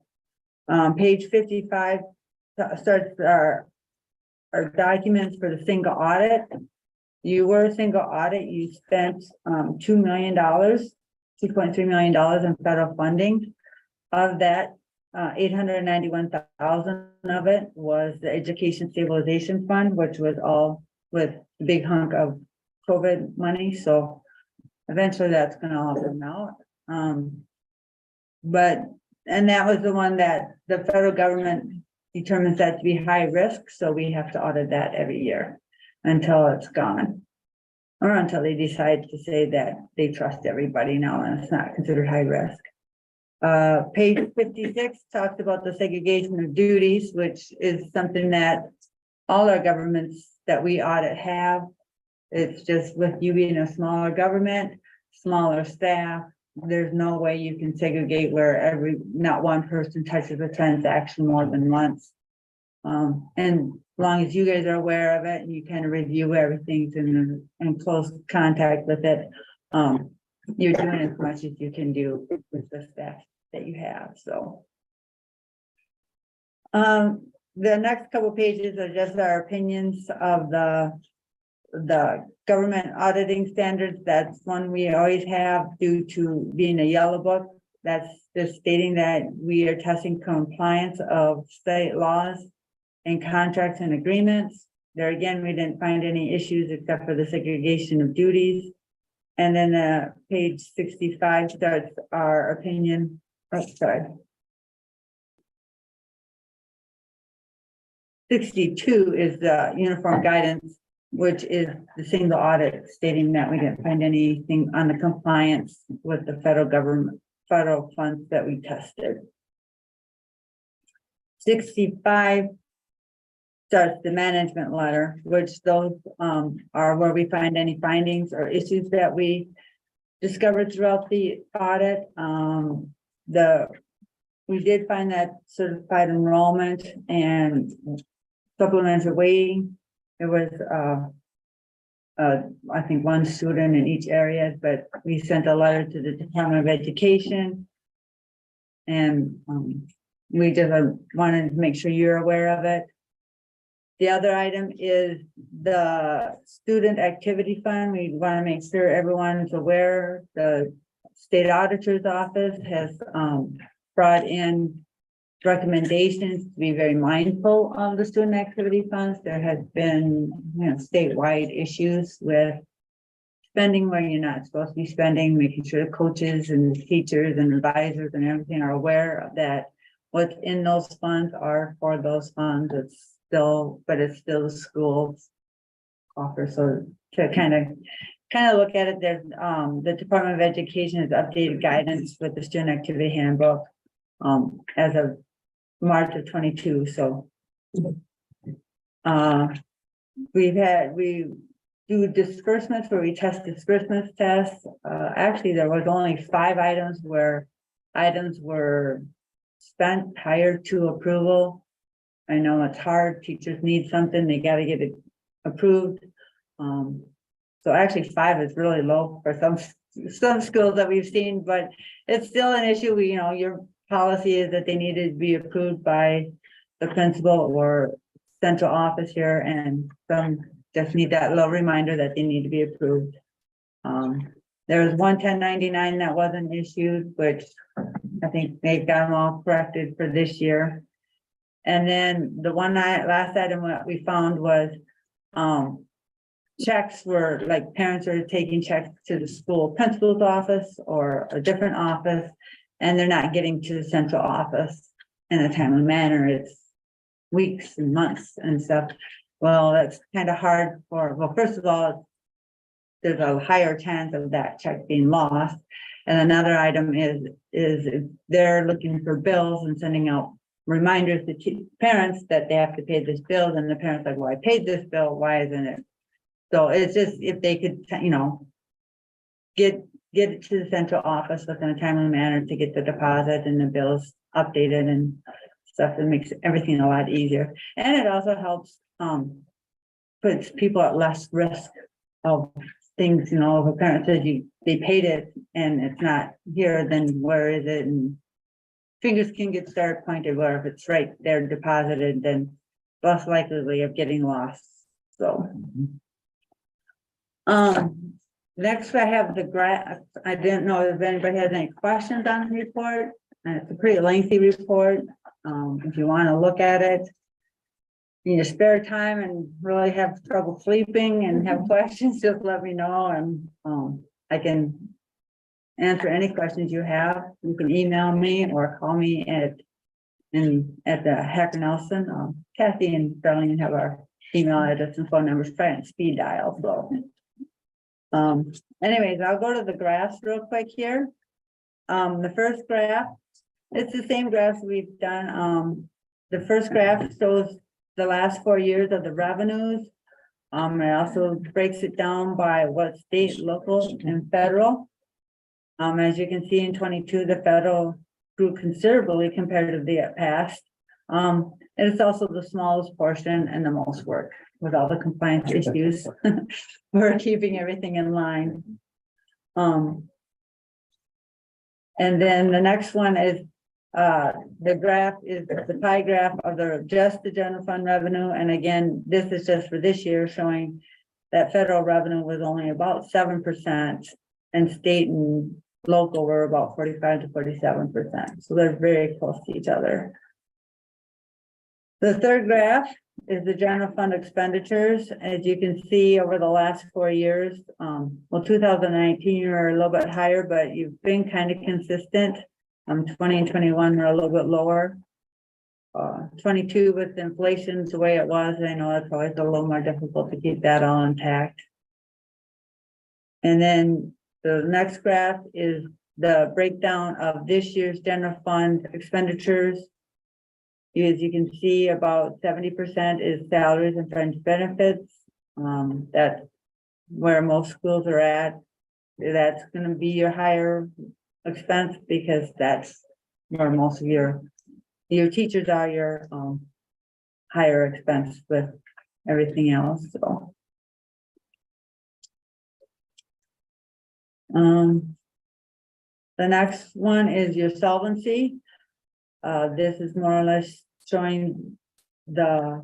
Page 55 starts our documents for the single audit. You were a single audit, you spent $2 million, $2.3 million in federal funding. Of that, 891,000 of it was the Education Stabilization Fund, which was all with the big hunk of COVID money. So eventually that's gonna all come out. And that was the one that the federal government determines that to be high risk. So we have to audit that every year until it's gone. Or until they decide to say that they trust everybody now and it's not considered high risk. Page 56 talks about the segregation of duties, which is something that all our governments that we audit have. It's just with you being a smaller government, smaller staff, there's no way you can segregate where not one person touches a transaction more than once. And as long as you guys are aware of it and you kind of review everything in close contact with it, you're doing as much as you can do with the staff that you have. So the next couple pages are just our opinions of the government auditing standards. That's one we always have due to being a yellow book. That's just stating that we are testing compliance of state laws and contracts and agreements. There again, we didn't find any issues except for the segregation of duties. And then page 65 starts our opinion. Oh, sorry. 62 is the uniform guidance, which is the single audit stating that we didn't find anything on the compliance with the federal government, federal funds that we tested. 65 starts the management letter, which those are where we find any findings or issues that we discovered throughout the audit. We did find that certified enrollment and supplemental weighting. There was I think one student in each area, but we sent a letter to the Department of Education. And we just wanted to make sure you're aware of it. The other item is the student activity fund. We want to make sure everyone's aware. The state auditor's office has brought in recommendations to be very mindful of the student activity funds. There has been, statewide issues with spending where you're not supposed to be spending, making sure the coaches and teachers and advisors and everything are aware of that. What's in those funds are for those funds. It's still the school's offer. So to kind of look at it, there's the Department of Education has updated guidance with the student activity handbook as of March of 22. So we do disbursements where we test disbursements tests. Actually, there was only 5 items where items were spent prior to approval. I know it's hard. Teachers need something, they got to get it approved. So actually 5 is really low for some schools that we've seen, but it's still an issue. Your policy is that they needed to be approved by the principal or central office here, and some just need that little reminder that they need to be approved. There was one 1099 that wasn't issued, which I think they've got them all corrected for this year. And then the last item that we found was checks were like parents are taking checks to the school principal's office or a different office, and they're not getting to the central office in a timely manner. It's weeks and months and stuff. well, that's kind of hard for, well, first of all, there's a higher chance of that check being lost. And another item is if they're looking for bills and sending out reminders to parents that they have to pay this bill, and the parents like, well, I paid this bill, why isn't it? So it's just, if they could, get it to the central office within a timely manner to get the deposit and the bills updated and stuff, that makes everything a lot easier. And it also helps, puts people at less risk of things, if a parent says they paid it and it's not here, then where is it? And fingers can get started pointed where if it's right there deposited, then less likely of getting lost. So. Next I have the graph. I didn't know if anybody has any questions on the report. And it's a pretty lengthy report. If you want to look at it in your spare time and really have trouble sleeping and have questions, just let me know, and I can answer any questions you have. You can email me or call me at the Hacker Nelson. Kathy and Darlene have our email address and phone numbers, try and speed dial. So anyways, I'll go to the graphs real quick here. The first graph, it's the same graphs we've done. The first graph shows the last 4 years of the revenues. It also breaks it down by what state, local, and federal. As you can see in 22, the federal grew considerably compared to the past. And it's also the smallest portion and the most work with all the compliance issues. We're keeping everything in line. And then the next one is the graph is the pie graph of just the general fund revenue. And again, this is just for this year, showing that federal revenue was only about 7% and state and local were about 45 to 47%. So they're very close to each other. The third graph is the general fund expenditures. As you can see over the last 4 years, well, 2019 you're a little bit higher, but you've been kind of consistent. 20 and 21 were a little bit lower. 22 with inflation the way it was, I know it's always a little more difficult to keep that all intact. And then the next graph is the breakdown of this year's general fund expenditures. As you can see, about 70% is salaries and fringe benefits. That's where most schools are at. That's going to be your higher expense because that's where most of your teachers are your higher expense with everything else. So the next one is your solvency. This is more or less showing the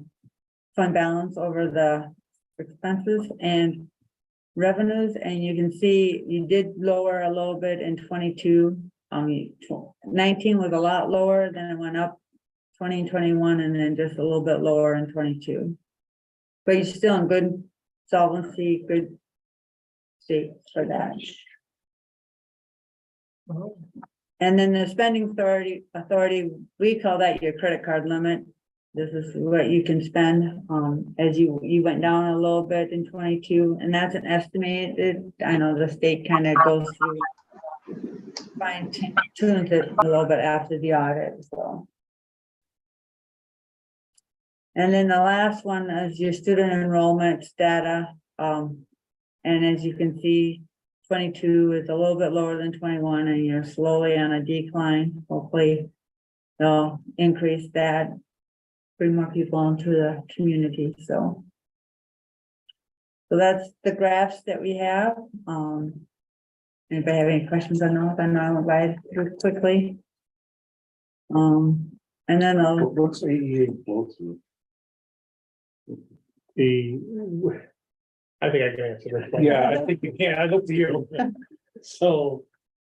fund balance over the expenses and revenues, and you can see you did lower a little bit in 22. 19 was a lot lower, then it went up 20 and 21, and then just a little bit lower in 22. But you're still in good solvency, good state for that. And then the spending authority, we call that your credit card limit. This is what you can spend as you went down a little bit in 22, and that's an estimated. I know the state kind of goes through, fine tunes it a little bit after the audit. So, and then the last one is your student enrollment data, and as you can see, 22 is a little bit lower than 21, and you're slowly on a decline. Hopefully, they'll increase that, bring more people into the community. So that's the graphs that we have. Anybody have any questions on those? I know I went by through quickly. And then What's AEA flow through? I think I can answer this one. Yeah, I think you can. I look to you. So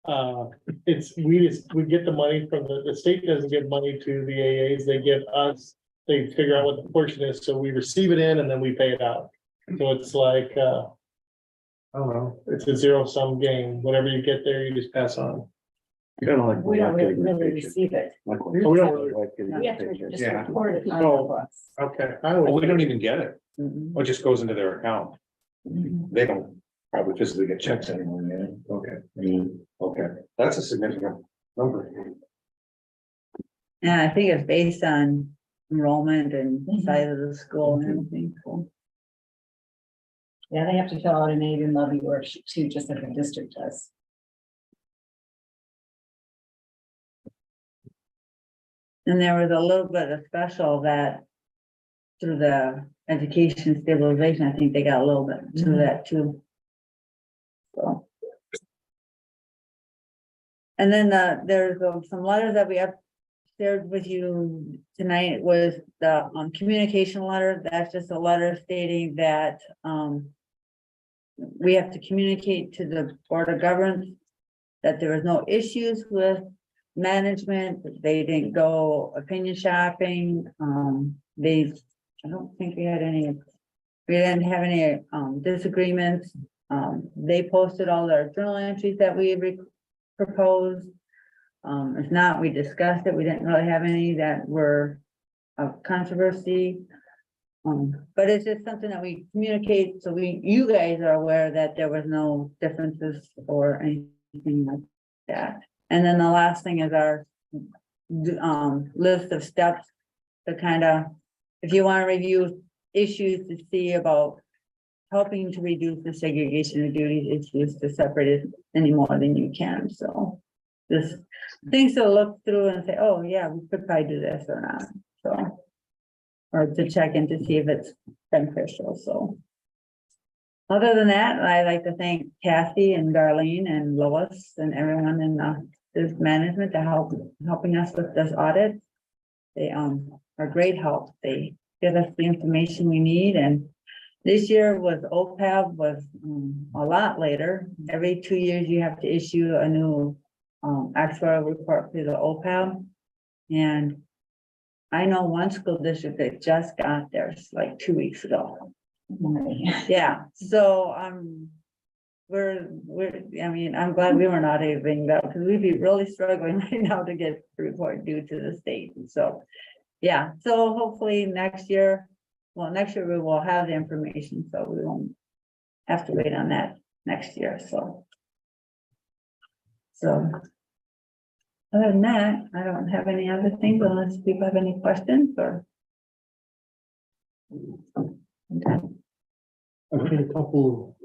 we get the money from the state doesn't give money to the AAs, they give us, they figure out what the portion is, so we receive it in and then we pay it out. So it's like I don't know, it's a zero-sum game. Whatever you get there, you just pass on. Kind of like. we don't really receive it. Like, We don't really. We have to just Yeah. report it on Oh. the books. Okay. Oh, we don't even get it. Or just goes into their account. They don't probably physically get checks anymore, yeah, okay. Okay, that's a significant number. And I think it's based on enrollment and size of the school and everything, so. Yeah, they have to fill out an aid and levy worksheet too, just like the district does. And there was a little bit of special that through the education stabilization, I think they got a little bit through that too. So. And then there's some letters that we have shared with you tonight was the communication letter. That's just a letter stating that we have to communicate to the Board of Governors that there was no issues with management. They didn't go opinion shopping. I don't think we didn't have any disagreements. They posted all their journal entries that we proposed. If not, we discussed it. We didn't really have any that were of controversy. But it's just something that we communicate, so you guys are aware that there was no differences or anything like that. And then the last thing is our list of steps to kind of, if you want to review issues to see about helping to reduce the segregation of duties issues to separate it any more than you can. So just things to look through and say, oh yeah, we could probably do this or not. So, or to check in to see if it's beneficial. So other than that, I'd like to thank Kathy and Darlene and Lois and everyone in this management to helping us with this audit. They are great help. They give us the information we need, and this year was OPEB was a lot later. Every 2 years you have to issue a new actuarial report for the OPEB, and I know one school district that just got theirs like 2 weeks ago. Yeah, so I mean, I'm glad we were not able that, because we'd be really struggling right now to get the report due to the state. So yeah, so hopefully next year we will have the information, so we won't have to wait on that next year. So other than that, I don't have any other things unless people have any questions or. Okay. I've had a couple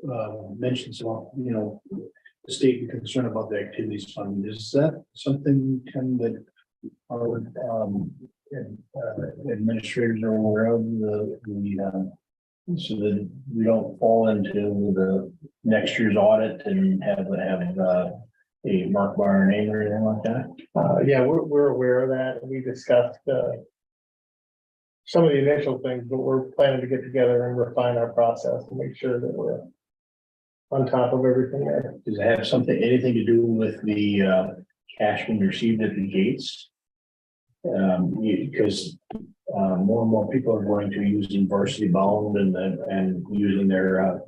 mentions about, the state and concern about the activities fund. Is that something, Tim, that our administrators are aware of, so that we don't fall into the next year's audit and have a mark by our name or anything like that? Yeah, we're aware of that. We discussed some of the initial things, but we're planning to get together and refine our process to make sure that we're on top of everything there. Does it have anything to do with the cash being received at the gates? Because more and more people are going to using Varsity Bound and using their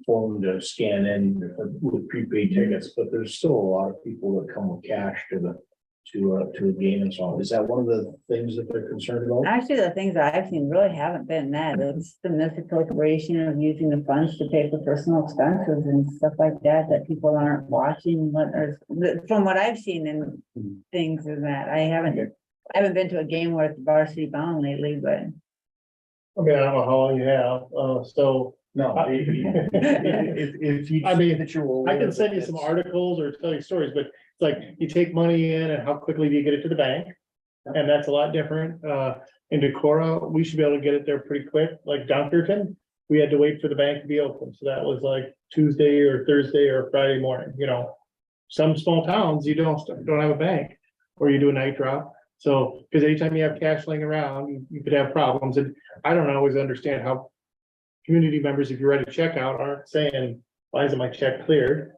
phone to scan in with prepaid tickets, but there's still a lot of people that come with cash to a game and so on. Is that one of the things that they're concerned about? Actually, the things that I've seen really haven't been that. It's the misappropriation of using the funds to pay for personal expenses and stuff like that, that people aren't watching. From what I've seen in things in that, I haven't been to a game where it's Varsity Bound lately, but. I mean, I don't know how long you have, so. No. If you. I mean, that you're I can send you some articles or tell you stories, but it's like you take money in and how quickly do you get it to the bank? And that's a lot different. In Decorah, we should be able to get it there pretty quick. Like Dunkerton, we had to wait for the bank to be open. So that was like Tuesday or Thursday or Friday morning, Some small towns, you don't have a bank, or you do a night drop. So, because anytime you have cash laying around, you could have problems. And I don't always understand how community members, if you write a check out, aren't saying, why isn't my check cleared?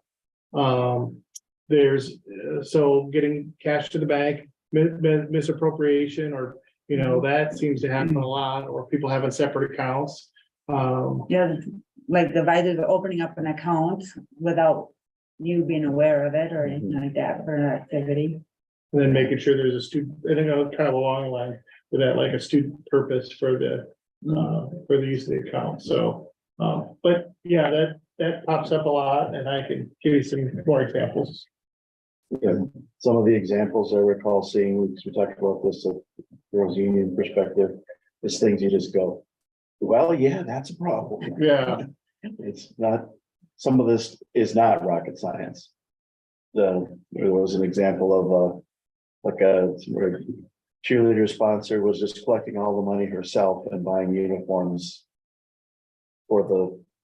There's so getting cash to the bank, misappropriation, or that seems to happen a lot, or people having separate accounts. Yeah, like the either opening up an account without you being aware of it or anything like that for an activity. And then making sure there's a student, I think kind of along the line with that, like a student purpose for the for the use of the account. So, but yeah, that pops up a lot, and I can give you some more examples. Yeah, some of the examples I recall seeing, because we talked about this at Girls Union perspective, is things you just go, well, yeah, that's a problem. Yeah, It's not, some of this is not rocket science. There was an example of like a cheerleader sponsor was just collecting all the money herself and buying uniforms for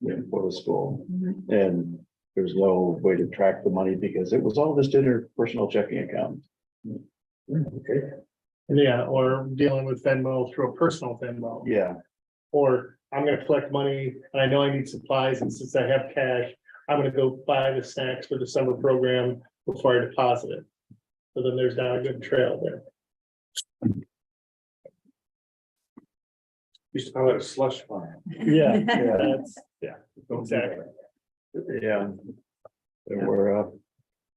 the school. And there's no way to track the money because it was all just in her personal checking account. okay. Yeah, or dealing with Venmo through a personal Venmo. Yeah, Or I'm gonna collect money, and I know I need supplies, and since I have cash, I'm gonna go buy the snacks for the summer program before I deposit it. So then there's not a good trail there. Used to call it a slush fund. Yeah, exactly. yeah. There were a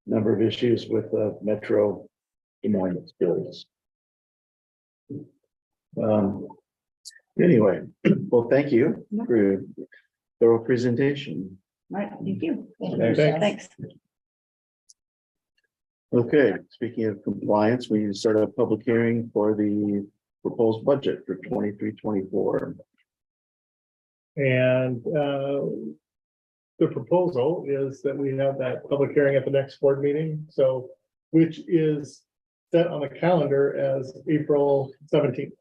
number of issues with Metro Des Moines schools. Anyway, well, thank you for your thorough presentation. Right, thank you. Thanks. Thanks. Okay, speaking of compliance, we need to start a public hearing for the proposed budget for 23-24. And the proposal is that we have that public hearing at the next board meeting, so, which is set on the calendar as April 17th.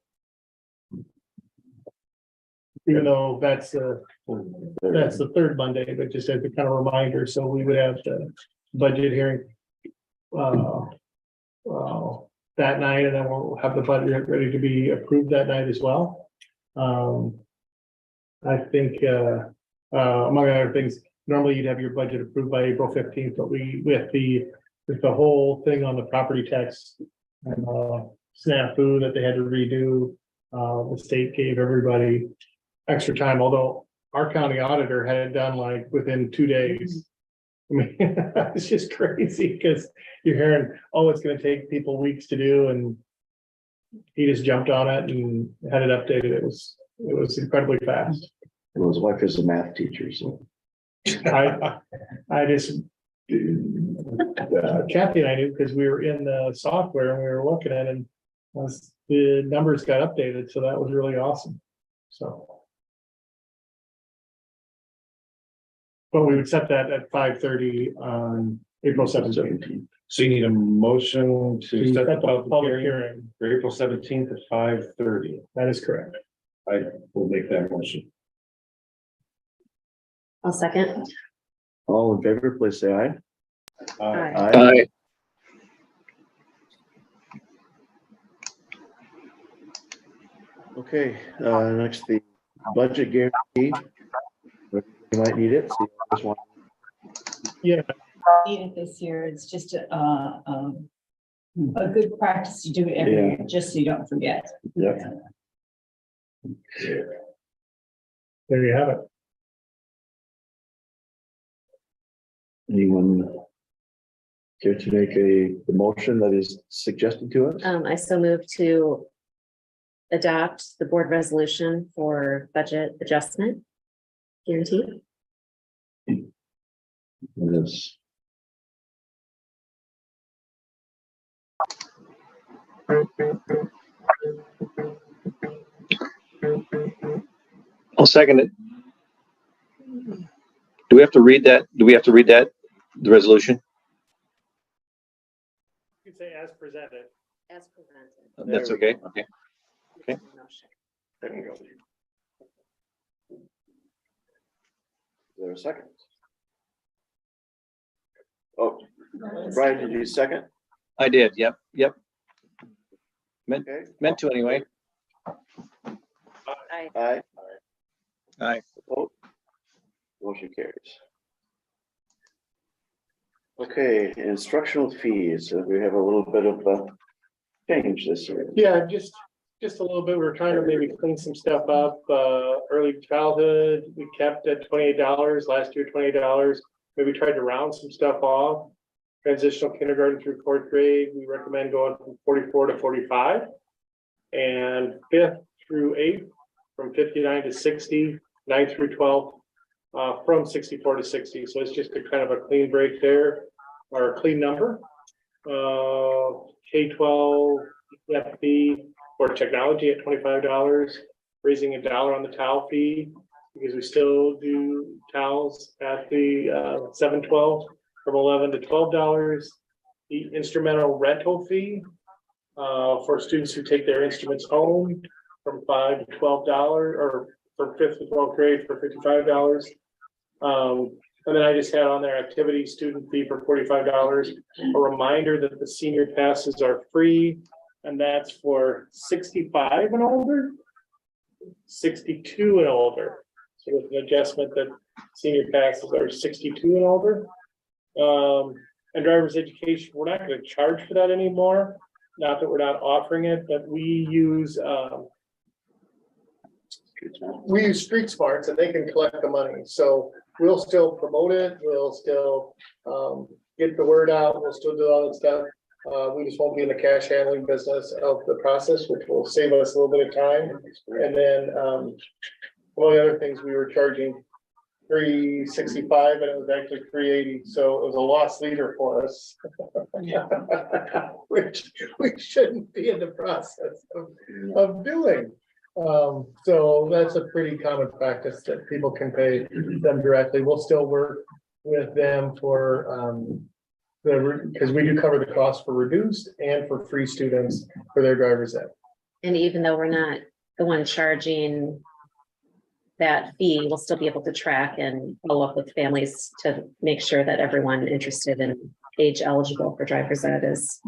Even though that's the third Monday, but just as a kind of reminder, so we would have the budget hearing that night, and then we'll have the budget ready to be approved that night as well. I think among other things, normally you'd have your budget approved by April 15th, but with the whole thing on the property tax and snafu that they had to redo, the state gave everybody extra time, although our county auditor had it done like within 2 days. I mean, it's just crazy because you're hearing, oh, it's gonna take people weeks to do, and he just jumped on it and had it updated. It was incredibly fast. And his wife is a math teacher, so. I just Kathy and I knew because we were in the software and we were looking at it, and once the numbers got updated, so that was really awesome. So. But we would set that at 5:30 on April 17th. So you need a motion to set the Public public hearing hearing. for April 17th at 5:30. That is correct. I will make that motion. I'll second. All in favor, please say aye. Aye. Aye. Okay, next the budget guarantee. You might need it. So you just want- Yeah, Need it this year. It's just a good practice to do it every year, just so you don't forget. Yeah. there you have it. Anyone care to make the motion that is suggested to us? I so move to adopt the board resolution for budget adjustment guarantee. Yes. I'll second it. Do we have to read that? The resolution? You can say as presented. As presented. That's okay. Okay. There we go. Is there a second? Oh, Brian, did you second? I did. Yep. Okay. Meant to anyway. Aye. Aye. Vote. Motion carries. Okay, instructional fees. We have a little bit of change this year. Yeah, just a little bit. We're trying to maybe clean some stuff up. Early childhood, we kept at $28, last year $28. Maybe tried to round some stuff off. Transitional kindergarten through 4th grade, we recommend going from 44 to 45. And 5th through 8th, from 59 to 60, 9 through 12, from 64 to 60. So it's just a kind of a clean break there, or a clean number. K-12 FB for technology at $25, raising $1 on the towel fee, because we still do towels at the 7-12 from $11 to $12. The instrumental rental fee for students who take their instruments home from $5 to $12, or from 5th to 12th grade for $55. And then I just had on there activity student fee for $45. A reminder that the senior passes are free, and that's for 65 and older, 62 and older. So with an adjustment that senior passes are 62 and older. And driver's education, we're not going to charge for that anymore. Not that we're not offering it, but we use Street Smarts, and they can collect the money. So we'll still promote it. We'll still get the word out. We'll still do all that stuff. We just won't be in the cash handling business of the process, which will save us a little bit of time. And then one of the other things, we were charging $365, and it was actually $380. So it was a loss leader for us, which we shouldn't be in the process of doing. So that's a pretty common practice that people can pay them directly. We'll still work with them for because we do cover the cost for reduced and for free students for their driver's ed. And even though we're not the one charging that fee, we'll still be able to track and follow up with families to make sure that everyone interested in age eligible for driver's ed is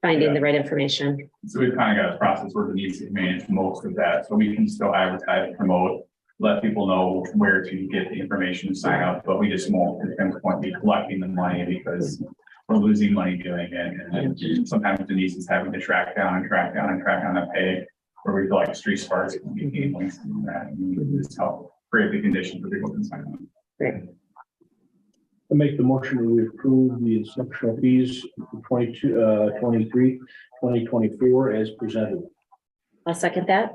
finding the right information. So we've kind of got a process where the needs to manage most of that, so we can still advertise, promote, let people know where to get the information, sign up, but we just won't at Tim's point be collecting the money because we're losing money doing it. And then sometimes Denise is having to track down that pay, where we feel like Street Smarts can be gain links and that, and just help create the conditions for people to sign up. Great. I make the motion that we approve the instructional fees for 2024 as presented. I'll second that.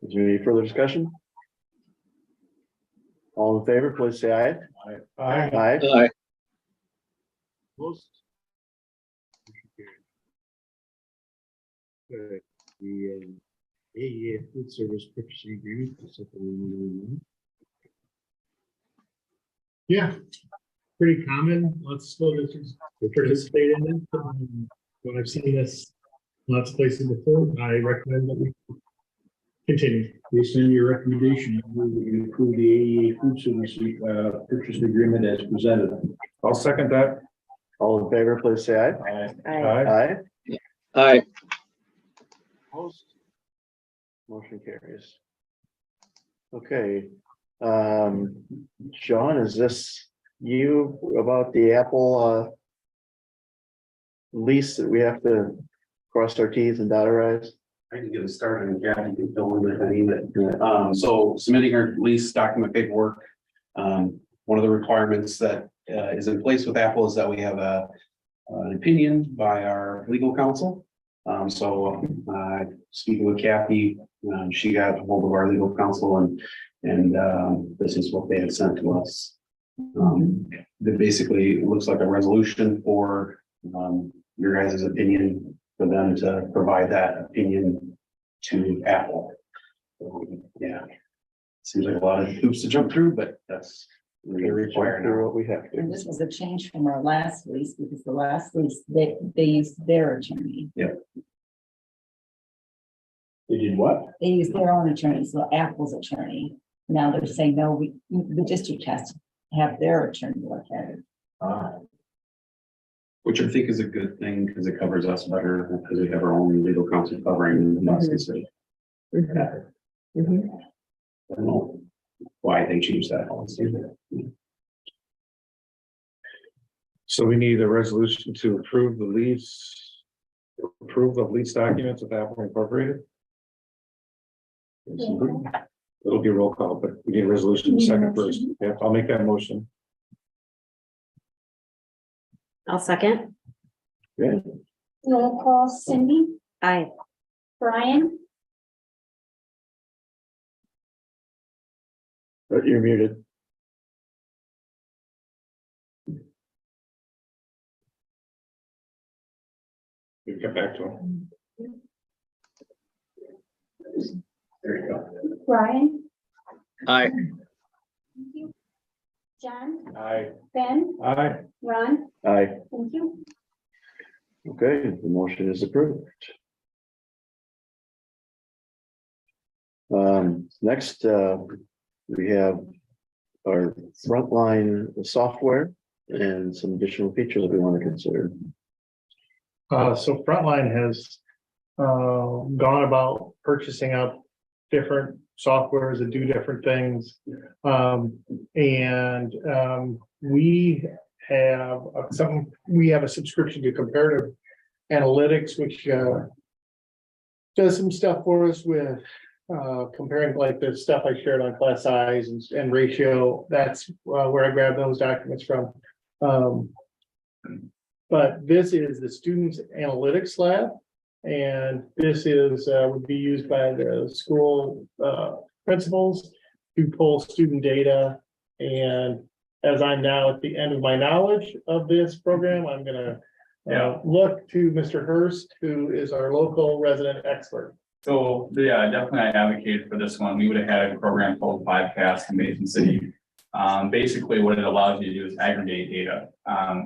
Is there any further discussion? All in favor, please say aye. Aye. Aye. Opposed? Okay, the AEA food service purchasing agreement. Yeah, pretty common. Lots of school districts participate in it. When I've seen this lots of places before, I recommend that we continue. Based on your recommendation, I move that you approve the AEA food service purchase agreement as presented. I'll second that. All in favor, please say aye. Aye. Aye. Aye. Opposed? Motion carries. Okay. Sean, is this you about the Apple lease that we have to cross our T's and dot our I's? I can get it started, and yeah, you can fill in if I need it. So submitting our lease document paperwork. One of the requirements that is in place with Apple is that we have an opinion by our legal counsel. So speaking with Kathy, she got a hold of our legal counsel, and this is what they had sent to us. That basically looks like a resolution for your guys' opinion, for them to provide that opinion to Apple. So, yeah, seems like a lot of hoops to jump through, but that's required now. What we have to. And this was a change from our last lease, because the last lease, they used their attorney. Yeah. They did what? They used their own attorney, so Apple's attorney. Now they're saying, no, the district has to have their attorney look at it. Which I think is a good thing, because it covers us better, because we have our own legal counsel covering us. I don't know why they changed that policy. So we need a resolution to approve the lease, approve the lease documents with Apple Incorporated. It'll be a roll call, but we need a resolution second first. Yeah, I'll make that motion. I'll second. Good. Roll call, Cindy, Aye. Brian, You're muted. We can get back to him. There you go. Brian, Aye. thank you. John, Aye. Ben, Aye. Ron, Aye. thank you. Okay, the motion is approved. Next, we have our frontline software and some additional features that we want to consider. So Frontline has gone about purchasing up different softwares that do different things. We have a subscription to Comparative Analytics, which does some stuff for us with comparing like the stuff I shared on class size and ratio. That's where I grabbed those documents from. But this is the Students Analytics Lab. And this is would be used by the school principals to pull student data. And as I'm now at the end of my knowledge of this program, I'm gonna look to Mr. Hurst, who is our local resident expert. So, yeah, definitely I advocated for this one. We would have had a program called 5Cast in Mason City. Basically what it allows you to do is aggregate data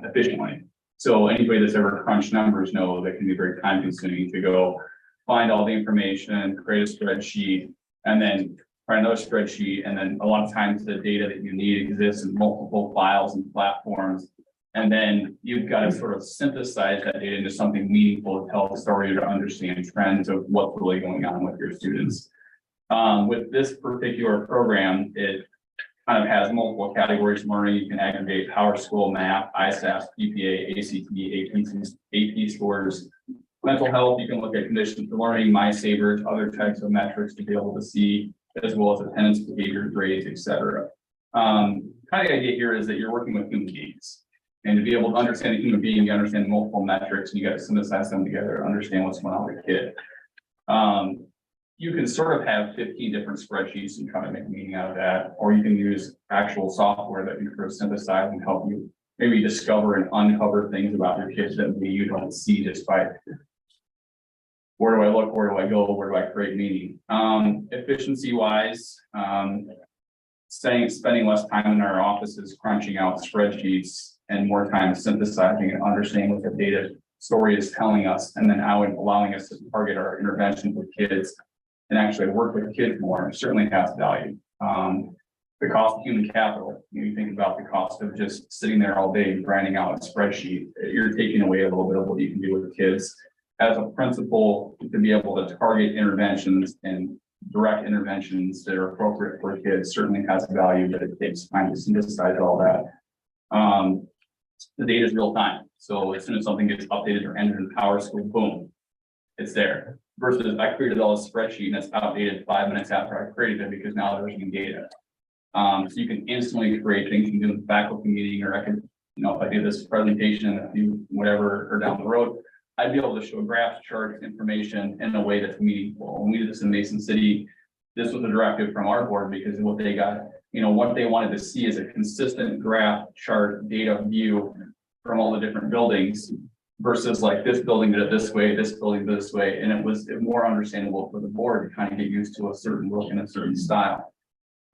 efficiently. So anybody that's ever crunched numbers know that can be very time consuming to go find all the information, create a spreadsheet, and then find another spreadsheet. And then a lot of times the data that you need exists in multiple files and platforms. And then you've got to sort of synthesize that data into something meaningful to tell a story or to understand trends of what's really going on with your students. With this particular program, it kind of has multiple categories of learning. You can aggregate Power School, math, ISAS, GPA, ACT, AP scores. Mental health, you can look at conditions for learning, My Savers, other types of metrics to be able to see, as well as attendance, behavior, grades, etc. Kind of the idea here is that you're working with human beings. And to be able to understand a human being, you understand multiple metrics, and you got to synthesize them together to understand what's going on with the kid. You can sort of have 15 different spreadsheets and try to make meaning out of that, or you can use actual software that you sort of synthesize and help you maybe discover and uncover things about your kids that maybe you don't see just by where do I look, where do I go, where do I create meaning. Efficiency wise, spending less time in our offices crunching out spreadsheets and more time synthesizing and understanding what the data story is telling us, and then allowing us to target our intervention with kids and actually work with kids more certainly has value. The cost of human capital, you think about the cost of just sitting there all day grinding out a spreadsheet, you're taking away a little bit of what you can do with kids. As a principal, to be able to target interventions and direct interventions that are appropriate for kids certainly has value, but it takes time to synthesize all that. The data is real time. So as soon as something gets updated or entered in Power School, boom, it's there. Versus I created all this spreadsheet and it's outdated 5 minutes after I created it because now there's new data. So you can instantly create things you can do in the faculty meeting, or I can, if I do this presentation, if you whatever, or down the road, I'd be able to show graphs, charts, information in a way that's meaningful. When we did this in Mason City, this was a directive from our board because what they got, what they wanted to see is a consistent graph, chart, data view from all the different buildings versus like this building did it this way, this building this way. And it was more understandable for the board to kind of get used to a certain look and a certain style.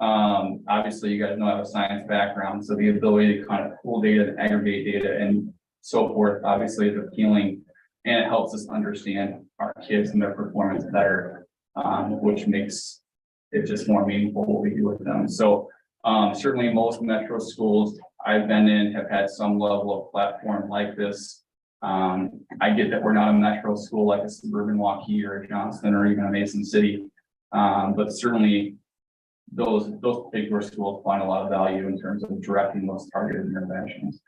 Obviously you guys know I have a science background, so the ability to kind of pull data and aggregate data and so forth, obviously is appealing, and it helps us understand our kids and their performance better, which makes it just more meaningful what we do with them. So certainly most metro schools I've been in have had some level of platform like this. I get that we're not a metro school like a suburban Waukee or a Johnston or even a Mason City, but certainly those particular schools find a lot of value in terms of directing those targeted interventions.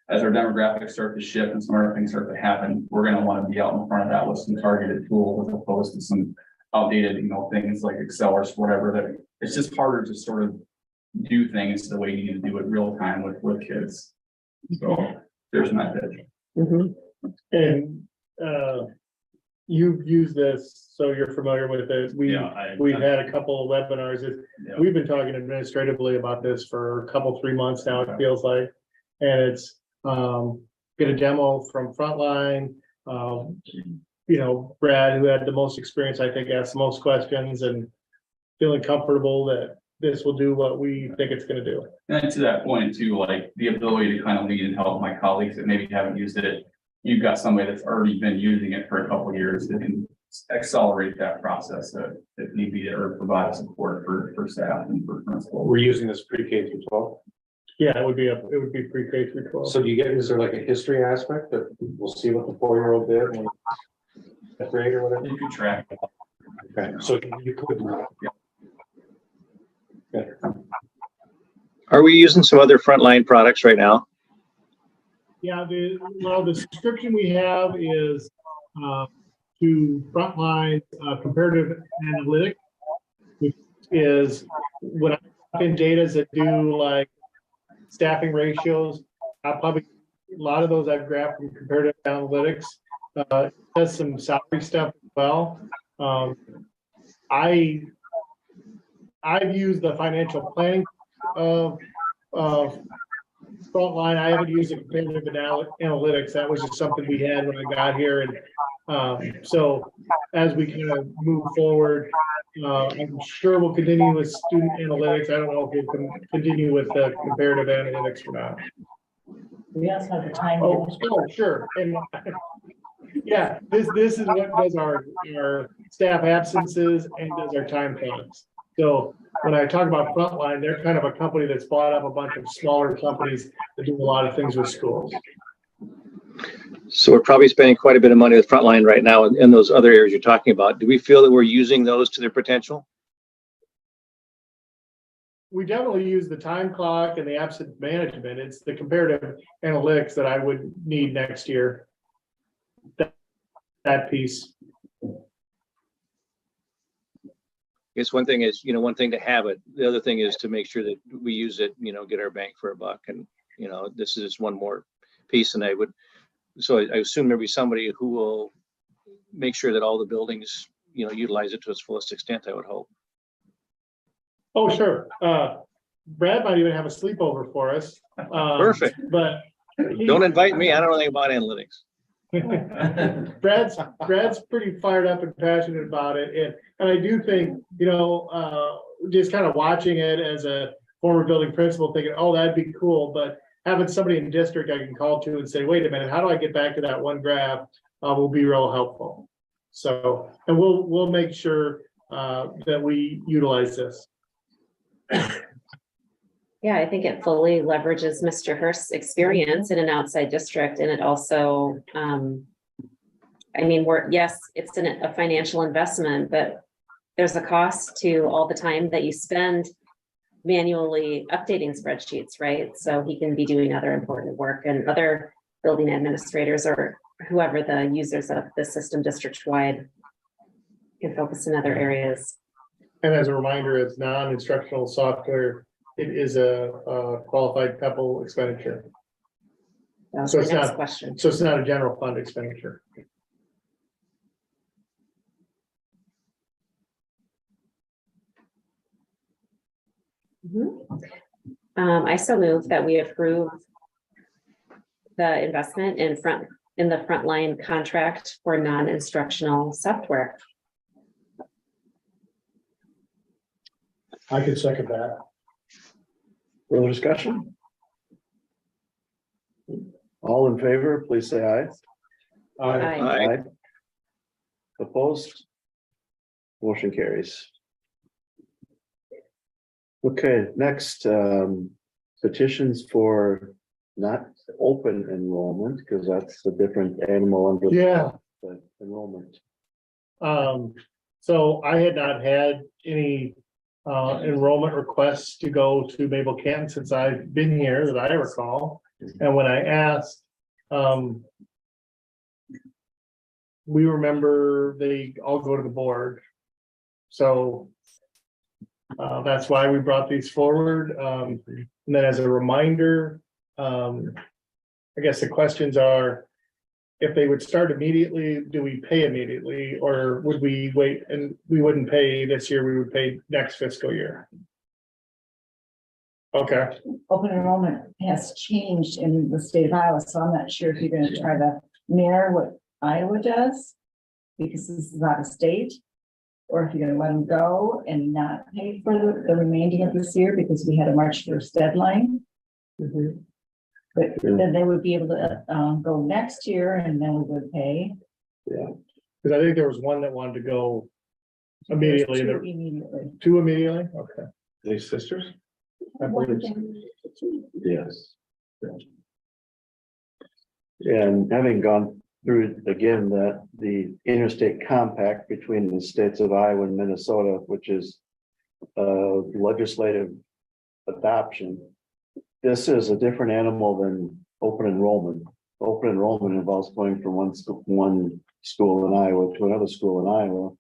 As our demographics start to shift and some other things start to happen, we're going to want to be out in front of that with some targeted tools as opposed to some outdated, things like Excel or whatever. That it's just harder to sort of do things the way you need to do it real time with kids. So there's my pitch. And you've used this, so you're familiar with it. We've had a couple of webinars. We've been talking administratively about this for a couple, 3 months now, it feels like. And it's, get a demo from Frontline. Brad, who had the most experience, I think, asked the most questions and feeling comfortable that this will do what we think it's gonna do. And to that point too, like the ability to kind of lead and help my colleagues that maybe haven't used it. You've got somebody that's already been using it for a couple of years that can accelerate that process if need be, or provide support for staff and for principals. We're using this pre-K through 12. Yeah, it would be pre-K through 12. So do you get, is there like a history aspect that we'll see what the 4-year-old did when fifth grade or whatever? You can track. Okay, so you could. Yeah. Are we using some other frontline products right now? Yeah, the subscription we have is to Frontline comparative analytics, which is when I put in data that do like staffing ratios. I'll probably a lot of those I've grabbed from comparative analytics. It does some salary stuff as well. I've used the financial planning of Frontline. I haven't used the comparative analytics. That was just something we had when I got here. And so as we kind of move forward, I'm sure we'll continue with student analytics. I don't know if we'll continue with the comparative analytics or not. We also have the time. Oh, sure. And yeah, this is what does our staff absences and does our time plans. So when I talk about Frontline, they're kind of a company that's bought up a bunch of smaller companies that do a lot of things with schools. So we're probably spending quite a bit of money with Frontline right now in those other areas you're talking about. Do we feel that we're using those to their potential? We definitely use the time clock and the absence management. It's the comparative analytics that I would need next year. That piece. I guess one thing is, one thing to have it. The other thing is to make sure that we use it, get our bang for a buck. And, this is just one more piece. And so I assume there'll be somebody who will make sure that all the buildings, utilize it to its fullest extent, I would hope. Oh, sure. Brad might even have a sleepover for us. Perfect. But don't invite me. I don't know anything about analytics. Brad's pretty fired up and passionate about it. And I do think, just kind of watching it as a former building principal thinking, oh, that'd be cool. But having somebody in district I can call to and say, wait a minute, how do I get back to that one graph will be real helpful. So, and we'll make sure that we utilize this. Yeah, I think it fully leverages Mr. Hurst's experience in an outside district, and it also, it's a financial investment, but there's a cost to all the time that you spend manually updating spreadsheets, right? So he can be doing other important work, and other building administrators or whoever the users of the system district-wide can focus in other areas. And as a reminder, it's non-instructional software. It is a qualified couple expenditure. That was So my it's next not- question. So it's not a general fund expenditure. I so move that we approve the investment in the frontline contract for non-instructional software. I can second that. Further discussion? All in favor, please say aye. Aye. Opposed? Motion carries. Okay, next, petitions for not open enrollment, because that's a different animal under Yeah. the enrollment. So I had not had any enrollment requests to go to Mabel Canton since I've been here that I recall. And when I asked, we remember they all go to the board. So that's why we brought these forward. And then as a reminder, I guess the questions are, if they would start immediately, do we pay immediately, or would we wait and we wouldn't pay this year, we would pay next fiscal year? Okay, Open enrollment has changed in the state of Iowa, so I'm not sure if you're gonna try to mirror what Iowa does, because this is out of state, or if you're gonna let them go and not pay for the remaining of this year, because we had a March 1st deadline. But then they would be able to go next year, and then we would pay. because I think there was one that wanted to go immediately. Two immediately. Two immediately, okay. They sisters? I believe so. Yes. And having gone through again, the interstate compact between the states of Iowa and Minnesota, which is legislative adoption. This is a different animal than open enrollment. Open enrollment involves going from one school in Iowa to another school in Iowa.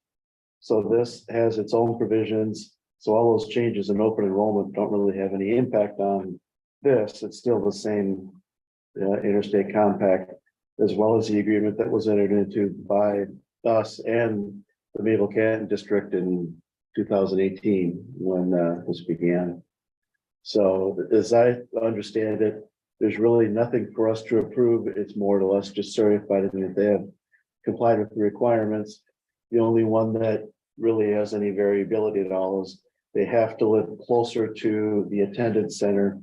So this has its own provisions. So all those changes in open enrollment don't really have any impact on this. It's still the same interstate compact, as well as the agreement that was entered into by us and the Mabel Canton District in 2018 when this began. So as I understand it, there's really nothing for us to approve. It's more or less just certified that they have complied with the requirements. The only one that really has any variability at all is they have to live closer to the attendance center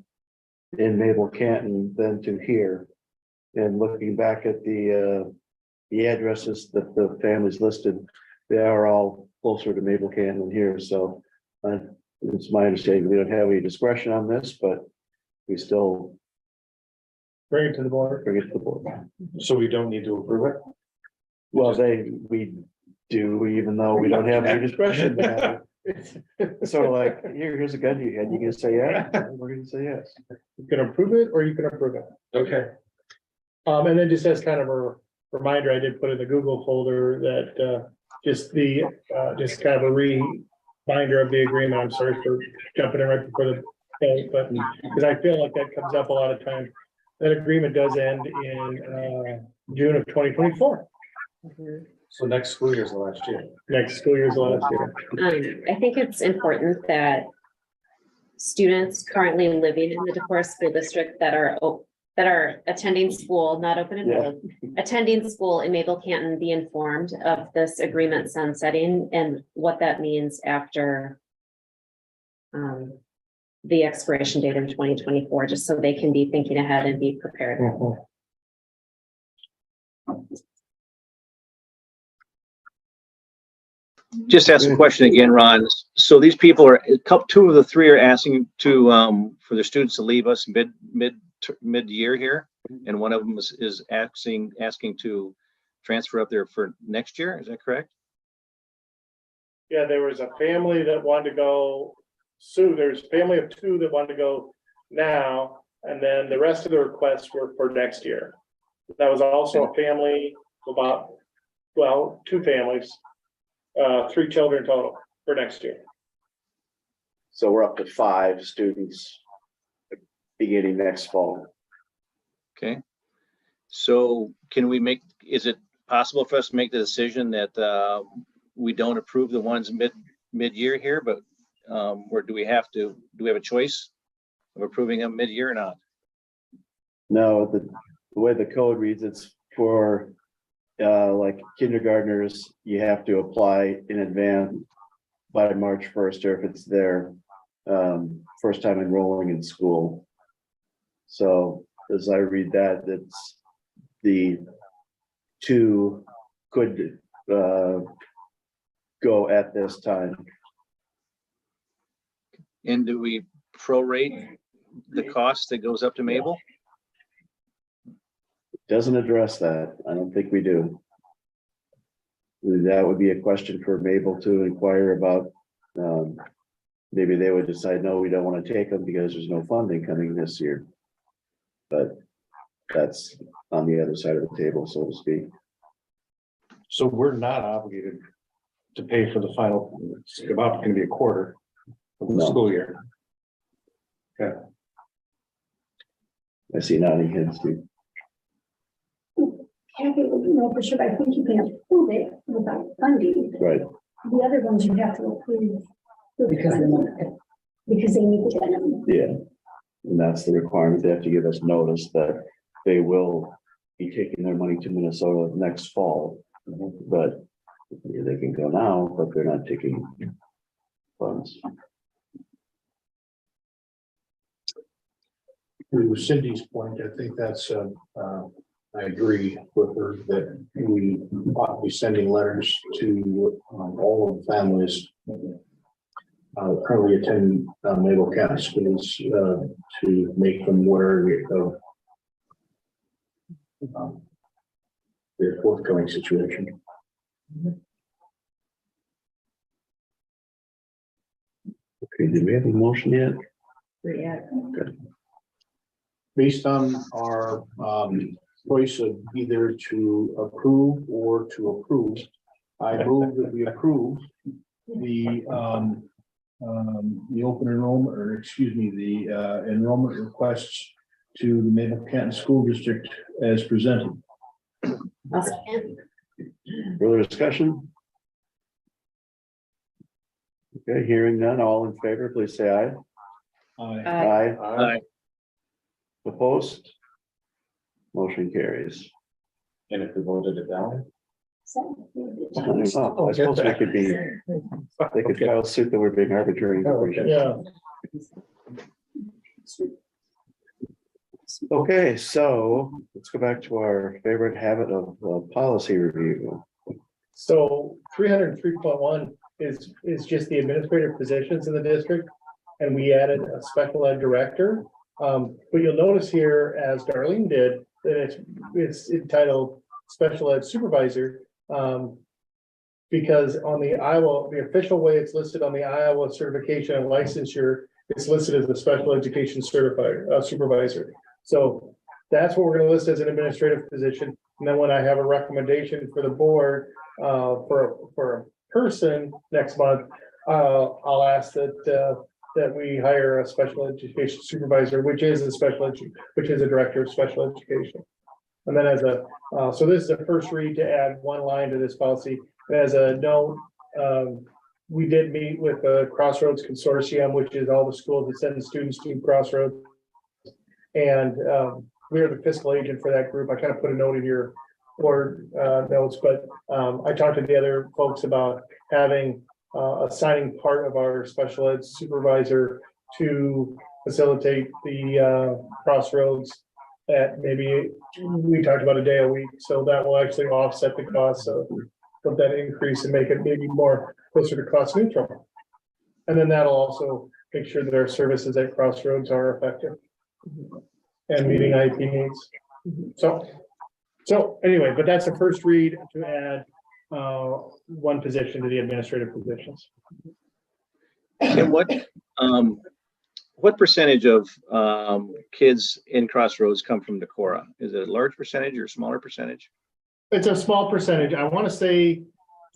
in Mabel Canton than to here. And looking back at the addresses that the families listed, they are all closer to Mabel Canton than here. So it's my understanding we don't have any discretion on this, but we still Bring it to the board. bring it to the board. So we don't need to approve it? Well, we do, even though we don't have any discretion. It's sort of like, here's a gun you had, you can say yes, we're gonna say yes. You can approve it or you can approve it. Okay. And then just as kind of a reminder, I did put in the Google folder that just just kind of a reminder of the agreement. I'm sorry for jumping in right before the vote, but because I feel like that comes up a lot of times. That agreement does end in June of 2024. So next school year is the last year. Next school year is the last year. I think it's important that students currently living in the Decorah School District that are attending school, not open enrolled, attending school in Mabel Canton be informed of this agreement sunsetting and what that means after the expiration date in 2024, just so they can be thinking ahead and be prepared. Just ask a question again, Ron. So these people are, two of the three are asking to, for their students to leave us mid-year here. And one of them is asking to transfer up there for next year. Is that correct? Yeah, there was a family that wanted to go. There's a family of two that wanted to go now, and then the rest of the requests were for next year. That was also a family about, well, two families, 3 children total for next year. So we're up to 5 students beginning next fall. Okay. So can we is it possible for us to make the decision that we don't approve the ones mid-year here, but or do we have a choice of approving them mid-year or not? No, the way the code reads, it's for like kindergartners, you have to apply in advance by March 1st, or if it's their first time enrolling in school. So as I read that, it's the 2 could go at this time. And do we prorate the cost that goes up to Mabel? Doesn't address that. I don't think we do. That would be a question for Mabel to inquire about. Maybe they would decide, no, we don't want to take them because there's no funding coming this year. But that's on the other side of the table, so to speak. So we're not obligated to pay for the final, it's about going to be a quarter of the school year. I see nodding heads too. happy with, for sure, I think you can approve it without funding. Right. The other ones you have to approve. Because they need to get them. Yeah. And that's the requirement. They have to give us notice that they will be taking their money to Minnesota next fall. But they can go now, but they're not taking funds. To Cindy's point, I think that's, I agree with her that we ought to be sending letters to all of the families currently attend Naval County schools to make them aware of the forthcoming situation. Okay, did we have a motion yet? Yeah. Okay. Based on our choice of either to approve or to approve, I move that we approve the open enrollment, or excuse me, the enrollment requests to the Maple Canton School District as presented. Further discussion? Okay, hearing none, all in favor, please say aye. Aye. Aye. Opposed? Motion carries. And if we voted it down? I suppose we could be, they could file suit that we're being arbitrary. and capricious. Yeah. Okay, so let's go back to our favorite habit of policy review. So 303.1 is just the administrative positions in the district. And we added a special ed director. But you'll notice here, as Darlene did, that it's entitled special ed supervisor. Because on the Iowa, the official way it's listed on the Iowa certification and licensure, it's listed as a special education certified supervisor. So that's what we're going to list as an administrative position. And then when I have a recommendation for the board for a person next month, I'll ask that we hire a special education supervisor, which is a director of special education. And then so this is the first read to add one line to this policy. And as a note, we did meet with the Crossroads Consortium, which is all the schools that send students to Crossroads. And we are the fiscal agent for that group. I kind of put a note in your board notes, but I talked to the other folks about having assigning part of our special ed supervisor to facilitate the Crossroads at maybe, we talked about a day a week. So that will actually offset the cost of that increase and make it maybe more closer to cost neutral. And then that'll also make sure that our services at Crossroads are effective and meeting IP needs. So anyway, but that's the first read to add one position to the administrative positions. And what percentage of kids in Crossroads come from Decorah? Is it a large percentage or a smaller percentage? It's a small percentage. I want to say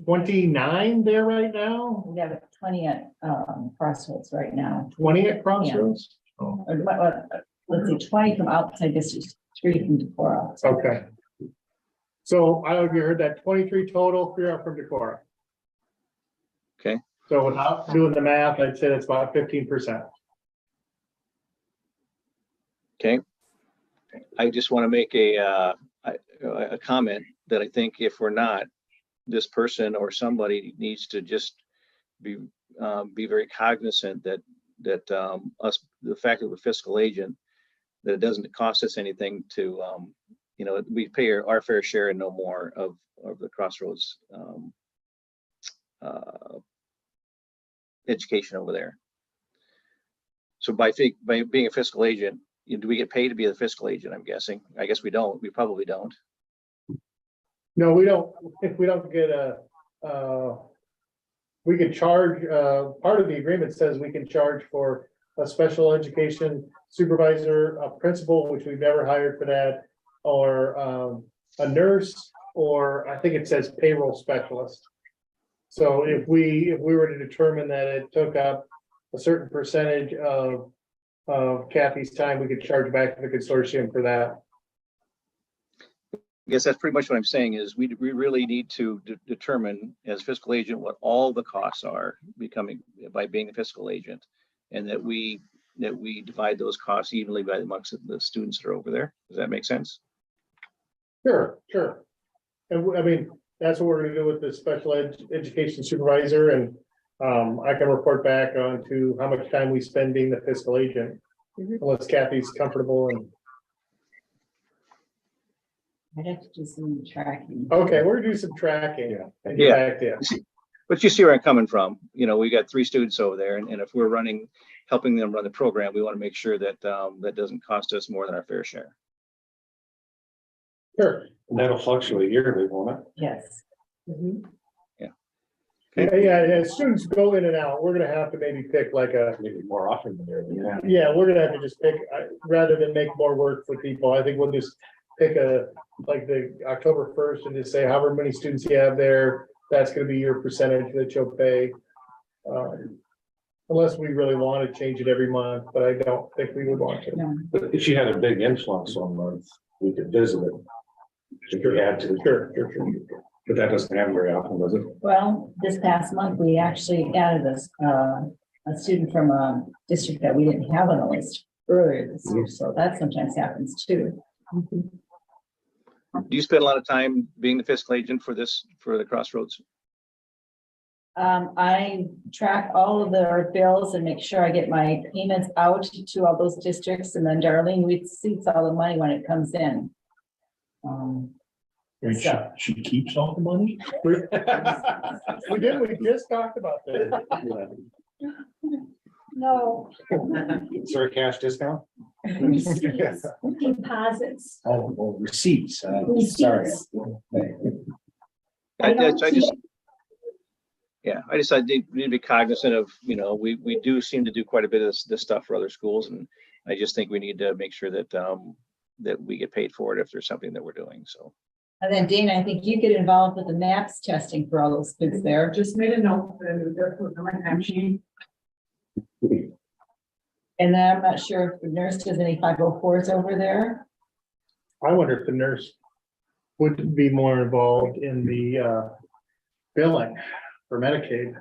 29 there right now. We have 20 at Crossroads right now. 20 at Crossroads? Yeah. Let's see, 20 from outside districts, 3 from Decorah. Okay. So I hope you heard that 23 total, 3 are from Decorah. Okay. So without doing the math, I'd say that's about 15%. Okay. I just want to make a comment that I think if we're not, this person or somebody needs to just be very cognizant that the fact that we're fiscal agent, that it doesn't cost us anything to we pay our fair share and no more of the Crossroads education over there. So by being a fiscal agent, do we get paid to be the fiscal agent? I'm guessing. I guess we don't. We probably don't. No, we don't. If we don't get we could charge, part of the agreement says we can charge for a special education supervisor, a principal, which we've never hired for that, or a nurse, or I think it says payroll specialist. So if we were to determine that it took up a certain percentage of Kathy's time, we could charge back to the consortium for that. guess that's pretty much what I'm saying is we really need to determine as fiscal agent what all the costs are by being the fiscal agent, and that we divide those costs evenly by amongst the students that are over there. Does that make sense? Sure. And I mean, that's what we're gonna do with the special education supervisor, and I can report back on to how much time we spend being the fiscal agent. Unless Kathy's comfortable and. I'd have to do some tracking. Okay, we're gonna do some tracking. And get Yeah. back to you. But you see where I'm coming from. You know, we got 3 students over there, and if we're helping them run the program, we want to make sure that that doesn't cost us more than our fair share. Sure. And that'll fluctuate yearly, won't it? Yes. Yeah, as students go in and out, we're gonna have to maybe pick like Maybe more often than there. yeah, we're gonna have to just pick, rather than make more work for people, I think we'll just pick like the October 1st and just say however many students you have there, that's gonna be your percentage that you'll pay. Unless we really want to change it every month, but I don't think we would want to. No. But if you had a big influx one month, we could visit it. If we had to. Sure. But that doesn't happen very often, does it? Well, this past month, we actually added a student from a district that we didn't have on the list earlier this year, so that sometimes happens too. Do you spend a lot of time being the fiscal agent for the Crossroads? I track all of their bills and make sure I get my payments out to all those districts, and then Darlene receipts all the money when it comes in. And she keeps all the money? We just talked about that. No. Is there a cash discount? Receipts, deposits. Oh, receipts. Sorry. Receipts. I need to be cognizant of, we do seem to do quite a bit of this stuff for other schools, and I just think we need to make sure that that we get paid for it if there's something that we're doing, so. And then Dana, I think you get involved with the MAPS testing for all those kids there. Just made a note for my time sheet. And then I'm not sure if the nurse does any 504s over there. I wonder if the nurse would be more involved in the billing for Medicaid.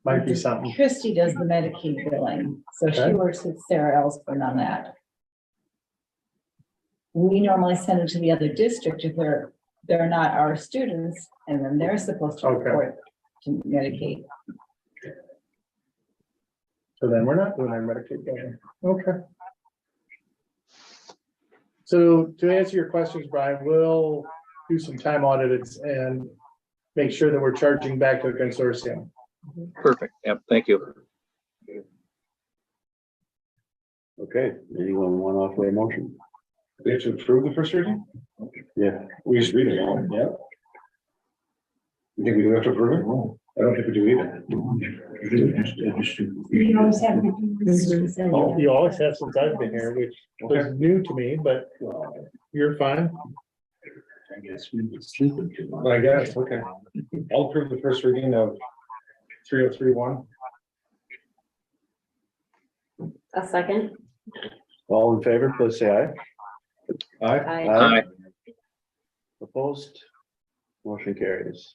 Might be something. Christy does the Medicaid billing, so she Okay. works with Sarah Ellsburn on that. We normally send it to the other district if they're not our students, and then they're supposed to Okay. report to Medicaid. So then we're not doing our Medicaid billing. Okay. So to answer your questions, Brian, we'll do some time audits and make sure that we're charging back to the consortium. Perfect. Yep. Thank you. Okay, anyone want to offer a motion? We have to approve the first reading? Yeah. We just read it all. Yeah. You think we do have to approve it? I don't think we do either. You always have to do this. Oh, you always have since I've been here, which was new to me, but you're fine. I guess we would sleep in too much. I guess, okay. I'll approve the first reading of 3031. A second. All in favor, please say aye. Aye. Aye. Opposed? Motion carries.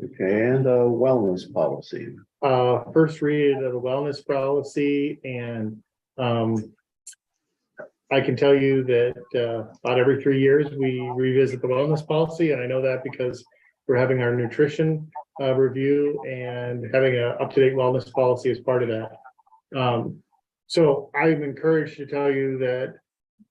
Okay, and a wellness policy. First read of the wellness policy, and I can tell you that about every 3 years, we revisit the wellness policy, and I know that because we're having our nutrition review and having an up-to-date wellness policy as part of that. So I'm encouraged to tell you that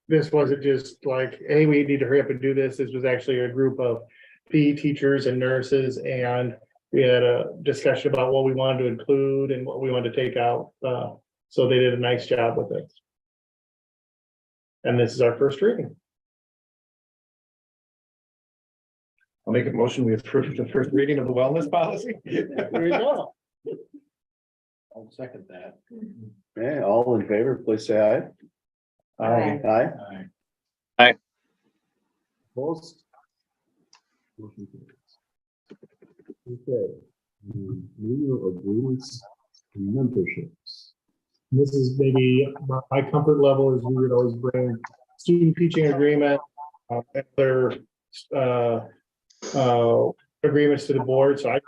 this wasn't just like, hey, we need to hurry up and do this. This was actually a group of PE teachers and nurses, and we had a discussion about what we wanted to include and what we wanted to take out. So they did a nice job with it. And this is our first reading. I'll make a motion. We approve the first reading of the wellness policy. There you go. I'll second that. Okay, all in favor, please say aye. Aye. Aye. Aye. Opposed? Motion carries. Okay. Renewal agreements and memberships. This is maybe my comfort level is we would always bring student teaching agreement other agreements to the board, so I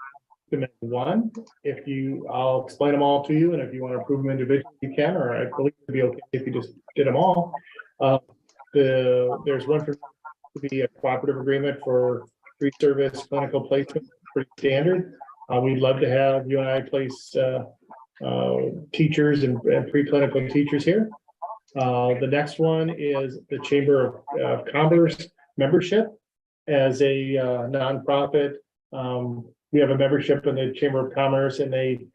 recommend one. If you, I'll explain them all to you, and if you want to approve them individually, you can, or I believe it'd be okay if you just did them all. There's one for to be a cooperative agreement for free service clinical placement, pretty standard. We'd love to have you and I place teachers and preclinical teachers here. The next one is the Chamber of Commerce membership as a nonprofit. We have a membership in the Chamber of Commerce, and they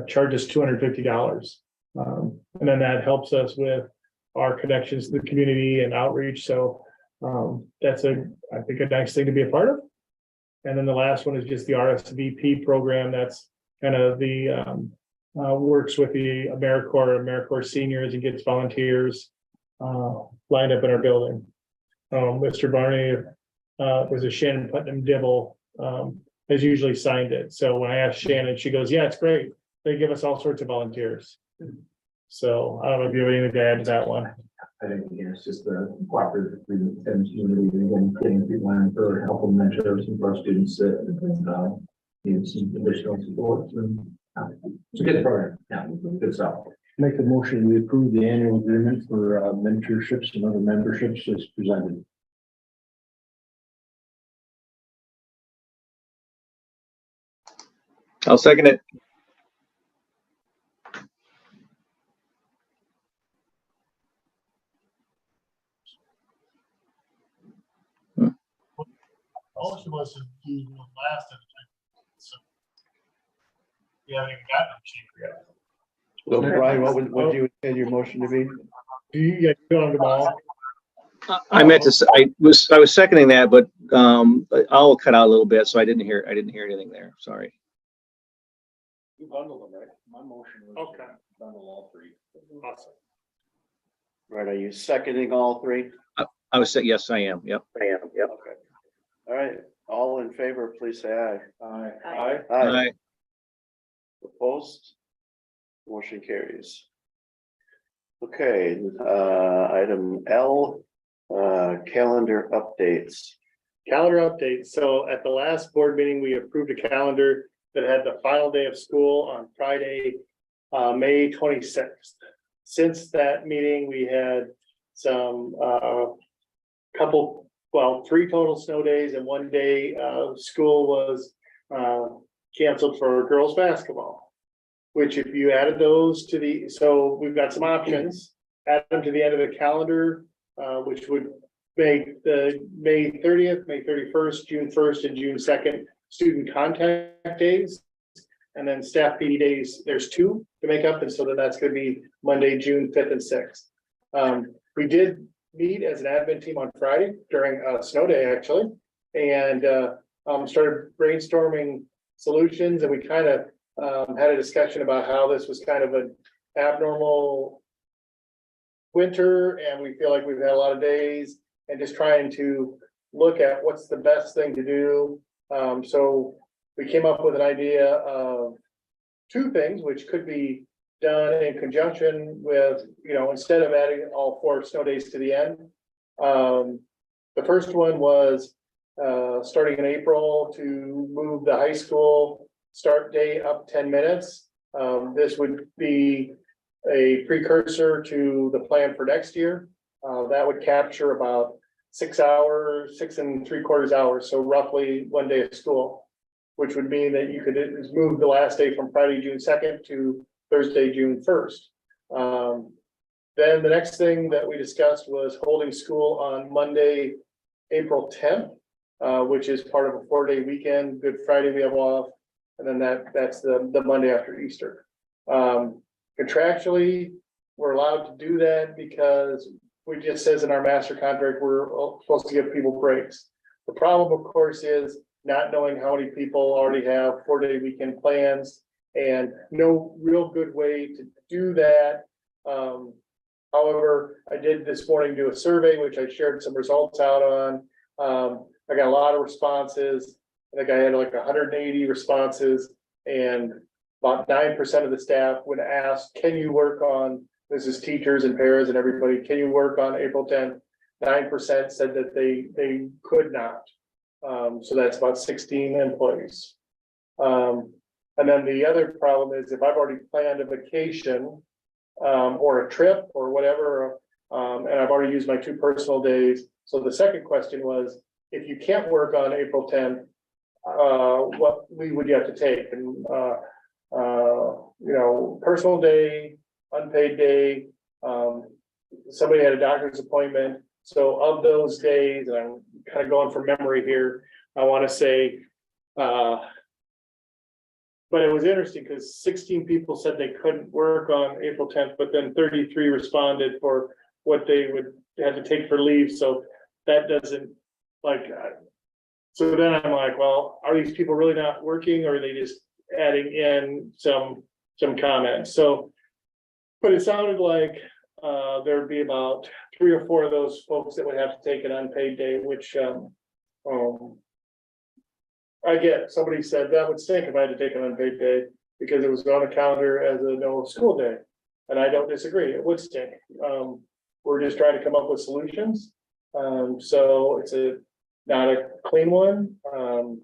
charge us $250. And then that helps us with our connections to the community and outreach. So that's I think a nice thing to be a part of. And then the last one is just the RSVP program. That's kind of the works with the AmeriCorps seniors and gets volunteers lined up in our building. Mr. Barney was a Shannon Putnam Dibble has usually signed it. So when I asked Shannon, she goes, "Yeah, it's great. They give us all sorts of volunteers." So I don't know if you have anything to add to that one. I think, again, it's just the cooperative agreement and community, again, getting people in for helping mentors and for our students that need some additional support. It's a good program. Yeah, good stuff. Make a motion, we approve the annual agreement for mentorships and other memberships as presented. I'll second it. Most of us have used one last time, so we haven't even gotten a chamber yet. So Brian, what would you intend your motion to be? Do you get on the ball? I meant to say, I was seconding that, but I'll cut out a little bit, so I didn't hear anything there. Sorry. You bundled them, right? My motion was Okay. bundle all three. Awesome. Right, are you seconding all three? I was saying, yes, I am. Yep. I am. Yep. Okay. All right, all in favor, please say aye. Aye. Aye. Aye. Opposed? Motion carries. Okay, item L, calendar updates. Calendar update. So at the last board meeting, we approved a calendar that had the final day of school on Friday, May 26th. Since that meeting, we had some three total snow days, and one day school was canceled for girls basketball. Which if you added those to so we've got some options, add them to the end of the calendar, which would make the May 30th, May 31st, June 1st, and June 2nd student contact days. And then staff PD days, there's 2 to make up, and so then that's gonna be Monday, June 5th and 6th. We did meet as an admin team on Friday during a snow day, actually, and started brainstorming solutions, and we kind of had a discussion about how this was kind of an abnormal winter, and we feel like we've had a lot of days, and just trying to look at what's the best thing to do. So we came up with an idea of 2 things, which could be done in conjunction with, instead of adding all 4 snow days to the end. The first one was starting in April to move the high school start date up 10 minutes. This would be a precursor to the plan for next year. That would capture about 6 hours, 6 3/4 hours, so roughly 1 day of school, which would mean that you could move the last day from Friday, June 2nd to Thursday, June 1st. Then the next thing that we discussed was holding school on Monday, April 10th, which is part of a 4-day weekend. Good Friday we have off, and then that's the Monday after Easter. Contractually, we're allowed to do that because it just says in our master contract, we're supposed to give people breaks. The problem, of course, is not knowing how many people already have 4-day weekend plans and no real good way to do that. However, I did this morning do a survey, which I shared some results out on. I got a lot of responses. I think I had like 180 responses, and about 9% of the staff would ask, can you work on, this is teachers and paras and everybody, can you work on April 10th 9% said that they could not. So that's about 16 employees. And then the other problem is if I've already planned a vacation, or a trip or whatever, and I've already used my 2 personal days. So the second question was, if you can't work on April 10th, what leave would you have to take? And, you know, personal day, unpaid day, somebody had a doctor's appointment. So of those days, and I'm kind of going from memory here, I want to say, but it was interesting because 16 people said they couldn't work on April 10th, but then 33 responded for what they would have to take for leave. So that doesn't like, so then I'm like, well, are these people really not working or are they just adding in some comments? So, but it sounded like there'd be about 3 or 4 of those folks that would have to take an unpaid day, which I get. Somebody said that would stink if I had to take an unpaid day because it was on a calendar as a no school day. And I don't disagree, it would stink. We're just trying to come up with solutions. So it's not a clean one. You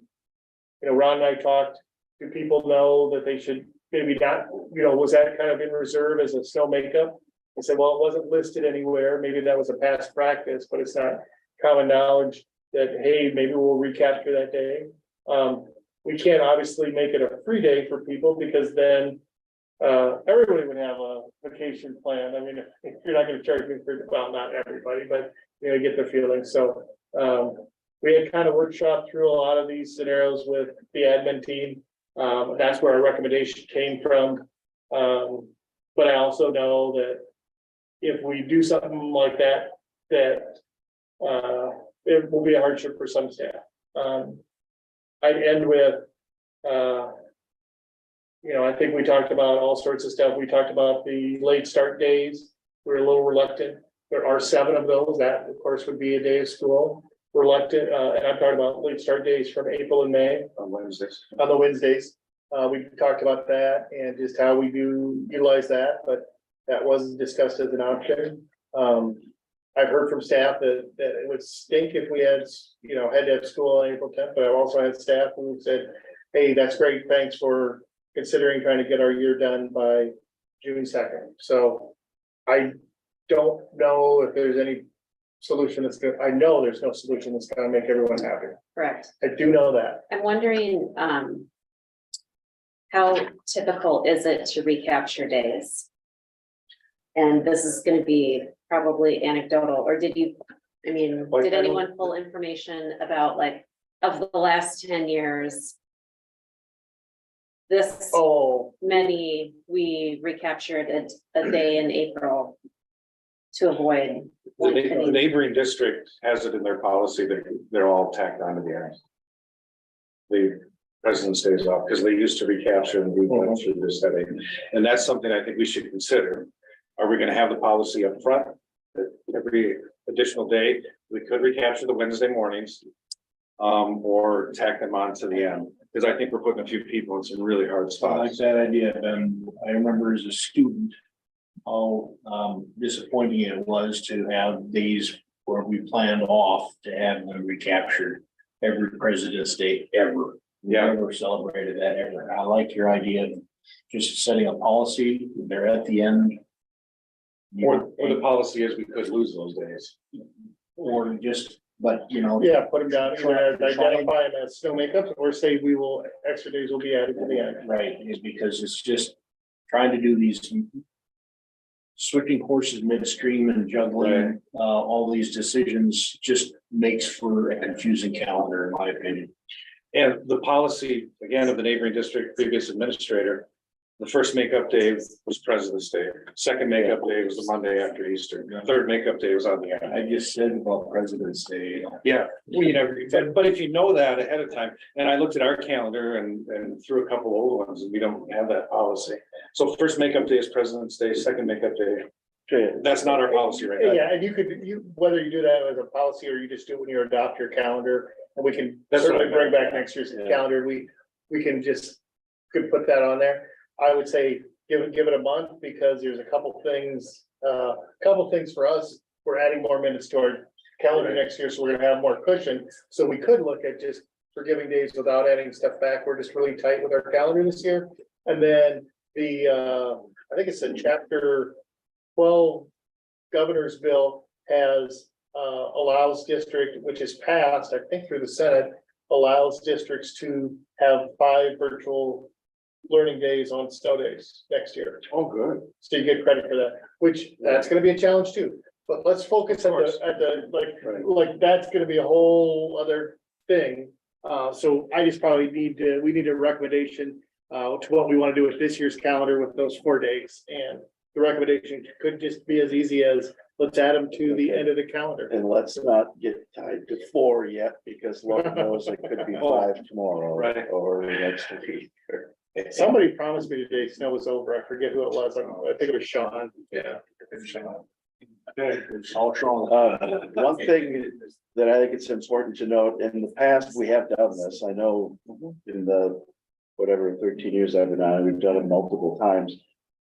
know, Ron and I talked, do people know that they should maybe not, you know, was that kind of in reserve as a snow makeup? I said, well, it wasn't listed anywhere. Maybe that was a past practice, but it's not common knowledge that, hey, maybe we'll recapture that day. We can't obviously make it a free day for people because then everybody would have a vacation plan. I mean, if you're not going to charge me for, well, not everybody, but you know, get the feeling. So we had kind of workshopped through a lot of these scenarios with the admin team. That's where our recommendation came from. But I also know that if we do something like that, it will be a hardship for some staff. I'd end with, you know, I think we talked about all sorts of stuff. We talked about the late start days. We're a little reluctant. There are 7 of those. That, of course, would be a day of school. Reluctant, and I'm talking about late start days from April and May. On Wednesdays. On the Wednesdays. We talked about that and just how we do utilize that, but that wasn't discussed as an option. I've heard from staff that it would stink if we had, you know, had to have school on April 10th, but I've also had staff who said, hey, that's great. Thanks for considering trying to get our year done by June 2nd. So I don't know if there's any solution that's good. I know there's no solution that's going to make everyone happy. Correct. I do know that. I'm wondering, how typical is it to recapture days? And this is going to be probably anecdotal, or did you, I mean, did anyone pull information about like, of the last 10 years? This many, we recaptured a day in April to avoid. The neighboring district has it in their policy that they're all tacked onto the end. The President's Day is off because they used to recapture and we went through this headache. And that's something I think we should consider. Are we going to have the policy up front that every additional day we could recapture the Wednesday mornings or tack them on to the end? Because I think we're putting a few people in some really hard spots. I like that idea, Ben. I remember as a student, how disappointing it was to have days where we planned off to have them recaptured every President's Day ever. Yeah. Never celebrated that ever. I like your idea of just setting a policy. They're at the end. Or the policy is we could lose those days. Or just, but you know. Yeah, put them down, either identify them as snow makeups or say we will, extra days will be added to the end. Right, is because it's just trying to do these switching courses midstream and juggling all these decisions just makes for a confusing calendar, in my opinion. And the policy, again, of the neighboring district, previous administrator, the first makeup day was President's Day. Second makeup day was the Monday after Easter. Third makeup day was on the end. I just said about President's Day. Yeah, well, you never, but if you know that ahead of time, and I looked at our calendar and threw a couple old ones, and we don't have that policy. So first makeup day is President's Day, second makeup day. That's not our policy right now. Yeah, and whether you do that as a policy or you just do it when you adopt your calendar, and we can certainly bring back next year's calendar. We can just could put that on there. I would say give it a month because there's a couple things for us. We're adding more minutes to calendar next year, so we're gonna have more cushion. So we could look at just forgiving days without adding stuff back. We're just really tight with our calendar this year. And then the, I think it's in chapter 12 governor's bill has, allows district, which is passed, I think through the Senate, allows districts to have 5 virtual learning days on snow days next year. Oh, good. So you get credit for that, which that's gonna be a challenge too. But let's focus at the, like, that's gonna be a whole other thing. So I just probably we need a recommendation, to what we wanna do with this year's calendar with those 4 days. And the recommendation could just be as easy as, let's add them to the end of the calendar. And let's not get tied to 4 yet, because Lord knows it could be 5 tomorrow. Right. Or next week. Somebody promised me today snow was over. I forget who it was. I think it was Sean. Yeah. One thing that I think it's important to note, in the past, we have done this. I know in the whatever 13 years I've been on, we've done it multiple times.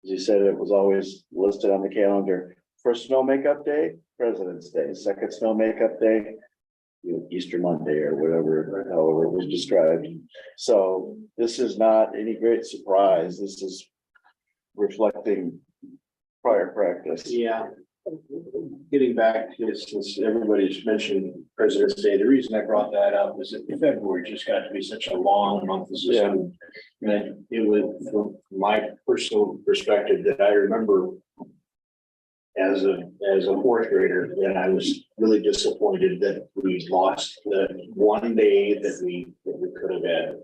As you said, it was always listed on the calendar. First snow makeup day, President's Day. Second snow makeup day, Easter Monday or whatever, however it was described. So this is not any great surprise. This is reflecting prior practice. Yeah. Getting back to this, since everybody's mentioned President's Day, the reason I brought that up is that February just got to be such a long month of school. And it was, from my personal perspective, that I remember as a 4th grader, that I was really disappointed that we lost the one day that we could have had.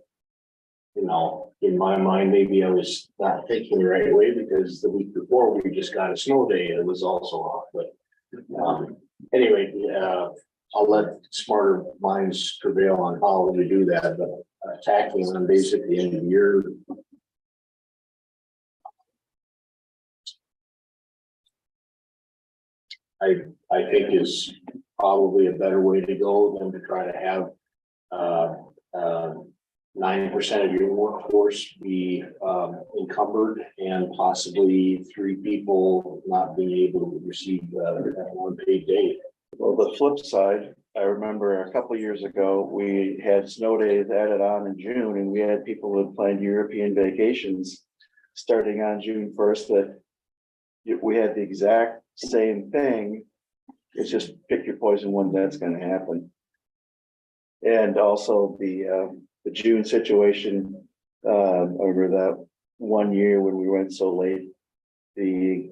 You know, in my mind, maybe I was not thinking the right way, because the week before we just got a snow day and it was also off, but anyway, I'll let smarter minds prevail on how to do that, but tackling on basically end of the year. I think is probably a better way to go than to try to have 9% of your workforce be encumbered, and possibly 3 people not being able to receive that unpaid day. Well, the flip side, I remember a couple of years ago, we had snow days added on in June, and we had people who had planned European vacations starting on June 1st, that we had the exact same thing. It's just pick your poison when that's going to happen. And also the June situation, over that one year when we went so late, the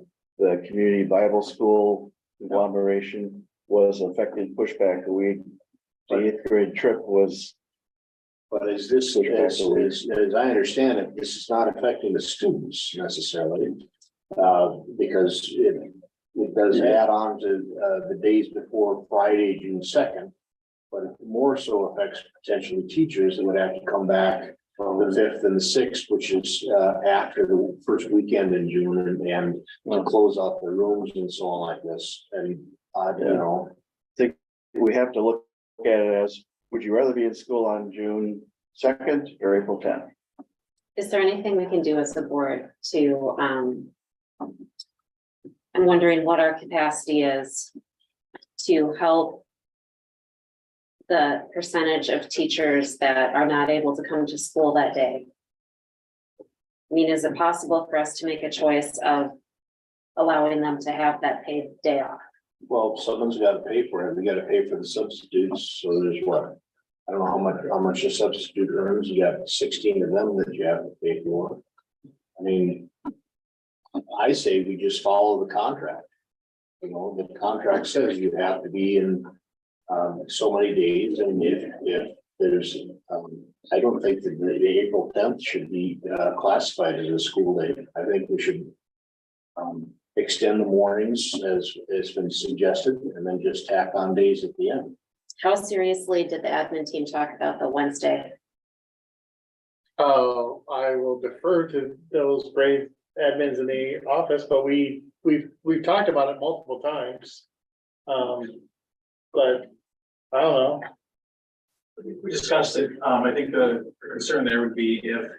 community Bible school conglomeration was affected pushback a week. The 8th grade trip was. But as I understand it, this is not affecting the students necessarily, because it does add on to the days before Friday, June 2nd. But it more so affects potentially teachers that would have to come back on the 5th and the 6th, which is after the first weekend in June, and close out the rooms and so on like this. And you know, I think we have to look at it as, would you rather be in school on June 2nd or April 10th? Is there anything we can do as a board to, I'm wondering what our capacity is to help the percentage of teachers that are not able to come to school that day? I mean, is it possible for us to make a choice of allowing them to have that paid day off? well, someone's got to pay for it. We got to pay for the substitutes. So there's what? I don't know how much a substitute earns. You got 16 of them that you have to pay for. I mean, I say we just follow the contract. You know, the contract says you have to be in so many days, and if there's, I don't think that the April 10th should be classified as a school day. I think we should extend the mornings as has been suggested, and then just tack on days at the end. How seriously did the admin team talk about the Wednesday? I will defer to those brave admins in the office, but we've talked about it multiple times. But I don't know. We discussed it. I think the concern there would be if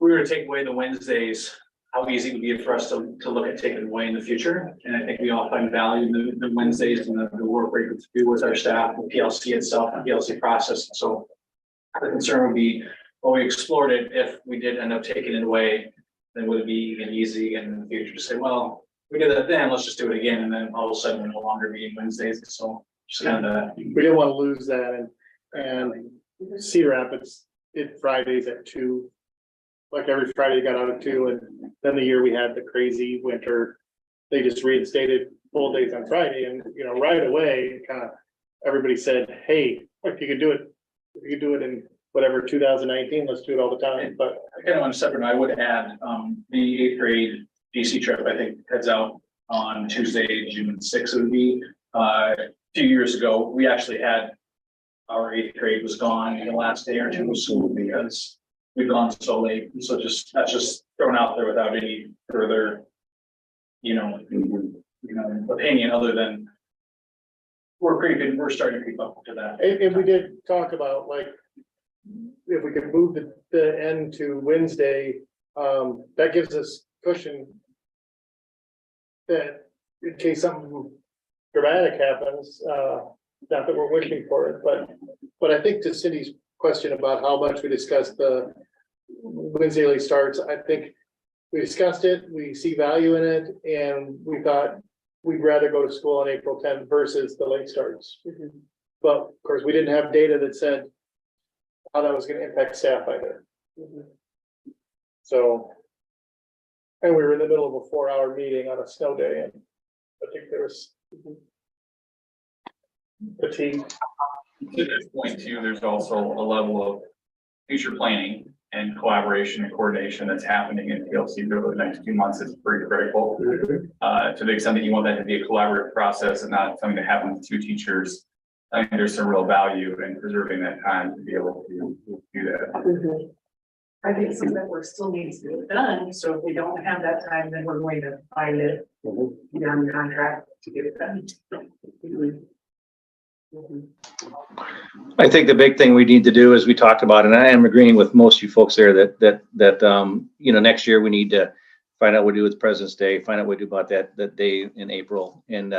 we were to take away the Wednesdays, how easy it would be for us to look at taking away in the future. And I think we all find value in the Wednesdays and the work we could do with our staff, the PLC itself, the PLC process. So the concern would be, well, we explored it. If we did end up taking it away, then would it be even easy in the future to say, well, we did that then, let's just do it again. And then all of a sudden we're no longer meeting Wednesdays. So just kind of We didn't want to lose that and Cedar Rapids did Fridays at 2. Like every Friday got out at 2, and then the year we had the crazy winter, they just reinstated full days on Friday, and right away, kind of everybody said, hey, if you could do it in whatever 2019, let's do it all the time. But I kind of on a separate note, I would add, the 8th grade DC trip, I think, heads out on Tuesday, June 6th. It would be, a few years ago, we actually had our 8th grade was gone in the last day or two of school because we've gone so late. So that's just thrown out there without any further, opinion other than we're pretty good. We're starting to creep up to that. and we did talk about, like, if we could move the end to Wednesday, that gives us cushion that in case something dramatic happens, not that we're wishing for it, but I think to Cindy's question about how much we discussed the Wednesday late starts, I think we discussed it, we see value in it, and we thought we'd rather go to school on April 10th versus the late starts. But of course, we didn't have data that said how that was going to impact staff either. So, and we were in the middle of a 4-hour meeting on a snow day, and I think there was fatigue. To this point too, there's also a level of future planning and collaboration and coordination that's happening in PLC over the next few months is pretty critical. To the extent that you want that to be a collaborative process and not something that happens with 2 teachers, I think there's some real value in preserving that time to be able to do that. I think some of that work still needs to be done, so if we don't have that time, then we're going to find it beyond the contract to get it done. I think the big thing we need to do is we talked about, and I am agreeing with most of you folks there that next year we need to find out what to do with President's Day, find out what to do about that day in April, and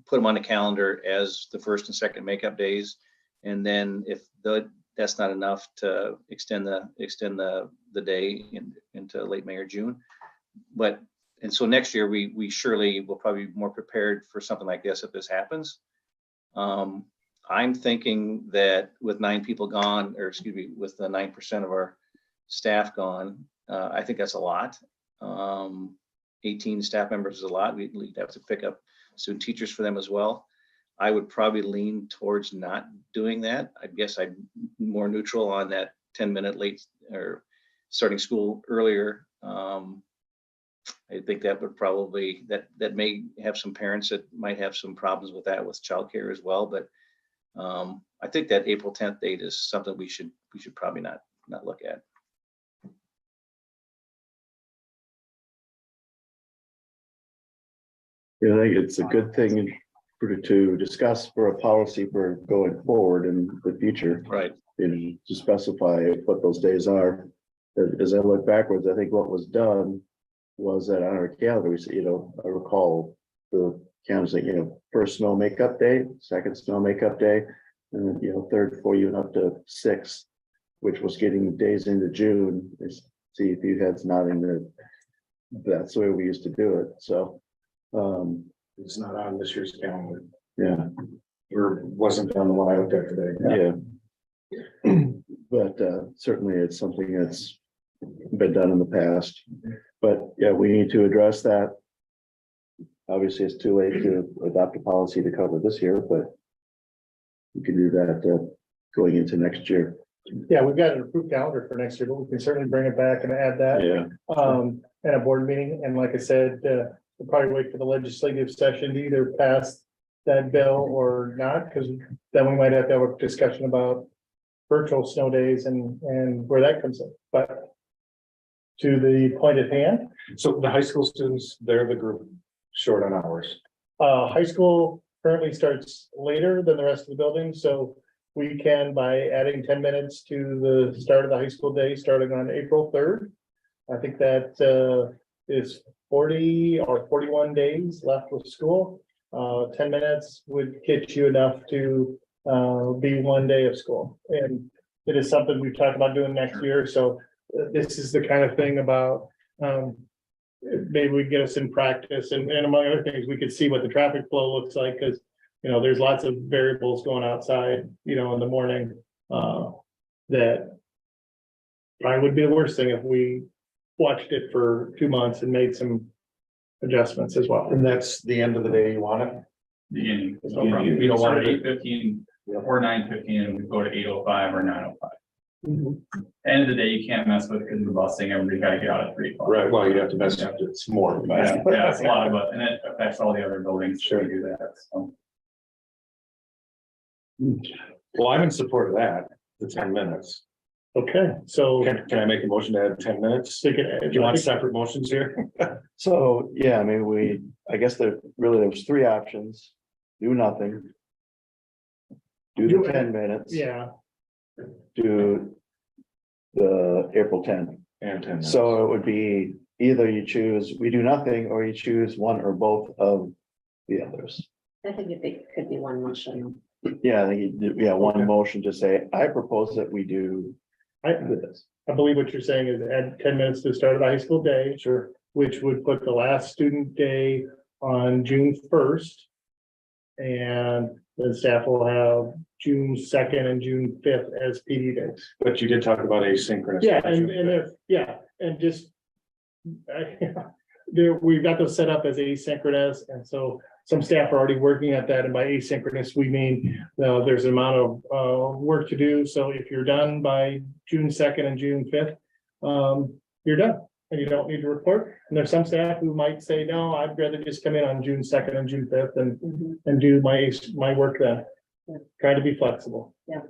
put them on the calendar as the first and second makeup days. And then if that's not enough, to extend the day into late May or June. And so next year we surely will probably be more prepared for something like this if this happens. I'm thinking that with 9 people gone, or excuse me, with the 9% of our staff gone, I think that's a lot. 18 staff members is a lot. We'd have to pick up student teachers for them as well. I would probably lean towards not doing that. I guess I'm more neutral on that 10-minute late or starting school earlier. I think that would probably, that may have some parents that might have some problems with that with childcare as well. But I think that April 10th date is something we should probably not look at. Yeah, I think it's a good thing to discuss for a policy for going forward in the future. Right. And to specify what those days are. As I look backwards, I think what was done was that on our calendar, we said, I recall the calendar saying, first snow makeup day, second snow makeup day, and then, third for you and up to 6th, which was getting days into June. See if you had nodding that that's the way we used to do it. So it's not on this year's calendar. Yeah. Or wasn't on the one I looked at today. Yeah. But certainly it's something that's been done in the past. But yeah, we need to address that. Obviously, it's too late to adopt a policy to cover this year, but we can do that going into next year. Yeah, we've got an approved calendar for next year, but we can certainly bring it back and add that. Yeah. At a board meeting. And like I said, we'll probably wait for the legislative session to either pass that bill or not, because then we might have to have a discussion about virtual snow days and where that comes in. But to the point at hand. So the high school students, they're the group short on hours. High school currently starts later than the rest of the building, so we can, by adding 10 minutes to the start of the high school day, starting on April 3rd, I think that is 40 or 41 days left with school. 10 minutes would get you enough to be 1 day of school. And it is something we've talked about doing next year. So this is the kind of thing about maybe we get us in practice and among other things, we could see what the traffic flow looks like because, you know, there's lots of variables going outside, you know, in the morning that probably would be the worst thing if we watched it for 2 months and made some adjustments as well. And that's the end of the day you want it? Beginning, No problem. we don't want it 8:15 or 9:15 and we go to 8:05 or 9:05. End of the day, you can't mess with because of the busing, everybody gotta get out at 3 o'clock. Right, well, you have to mess up, it's more. Yeah, it's a lot of it, and it affects all the other buildings. Sure, do that, so. Well, I'm in support of that, the 10 minutes. Okay, so Can I make a motion to add 10 minutes? do Do you want separate motions here? So, yeah, I mean, I guess there was 3 options. Do nothing. Do the 10 minutes. Yeah, Do the April 10th. And 10 minutes. So it would be either you choose, we do nothing, or you choose one or both of the others. I think it could be one motion. Yeah, I think you do, one motion to say, I propose that we do this. I believe what you're saying is add 10 minutes to the start of the high school day. Sure. Which would put the last student day on June 1st. And the staff will have June 2nd and June 5th as PD days. But you did talk about asynchronous. Yeah, and just. We've got those set up as asynchronous, and so some staff are already working at that, and by asynchronous, we mean, there's an amount of work to do, so if you're done by June 2nd and June 5th, you're done, and you don't need to report, and there's some staff who might say, no, I'd rather just come in on June 2nd and June 5th and do my work then. Try to be flexible. Yeah.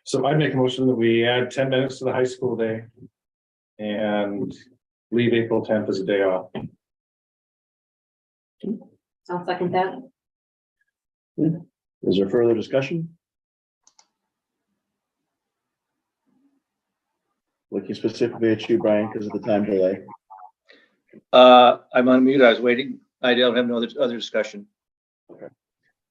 So I'd make a motion that we add 10 minutes to the high school day. And leave April 10th as a day off. I'll second that. Is there further discussion? Looking specifically at you, Brian, because of the time delay. I'm on mute. I was waiting. I don't have no other discussion. Okay.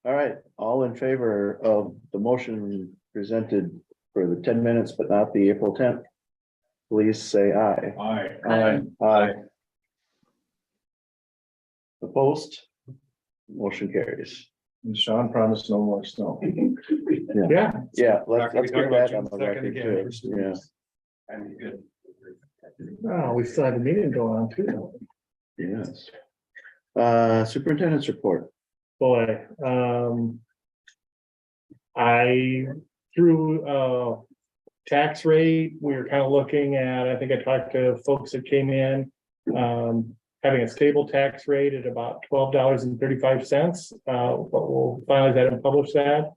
All right, all in favor of the motion presented for the 10 minutes, but not the April 10th? Please say aye. Aye. Aye. Aye. Opposed? Motion carries. And Sean promised no more snow. Yeah. Yeah, Not gonna let's be talking get about that June on the 2nd record again too. for students. I'm good. Oh, we still have a meeting going on too. Yes. Superintendent's report. Boy, I through tax rate, we were kind of looking at, I think I talked to folks that came in, having a stable tax rate at about $12.35. But we'll finalize that and publish that.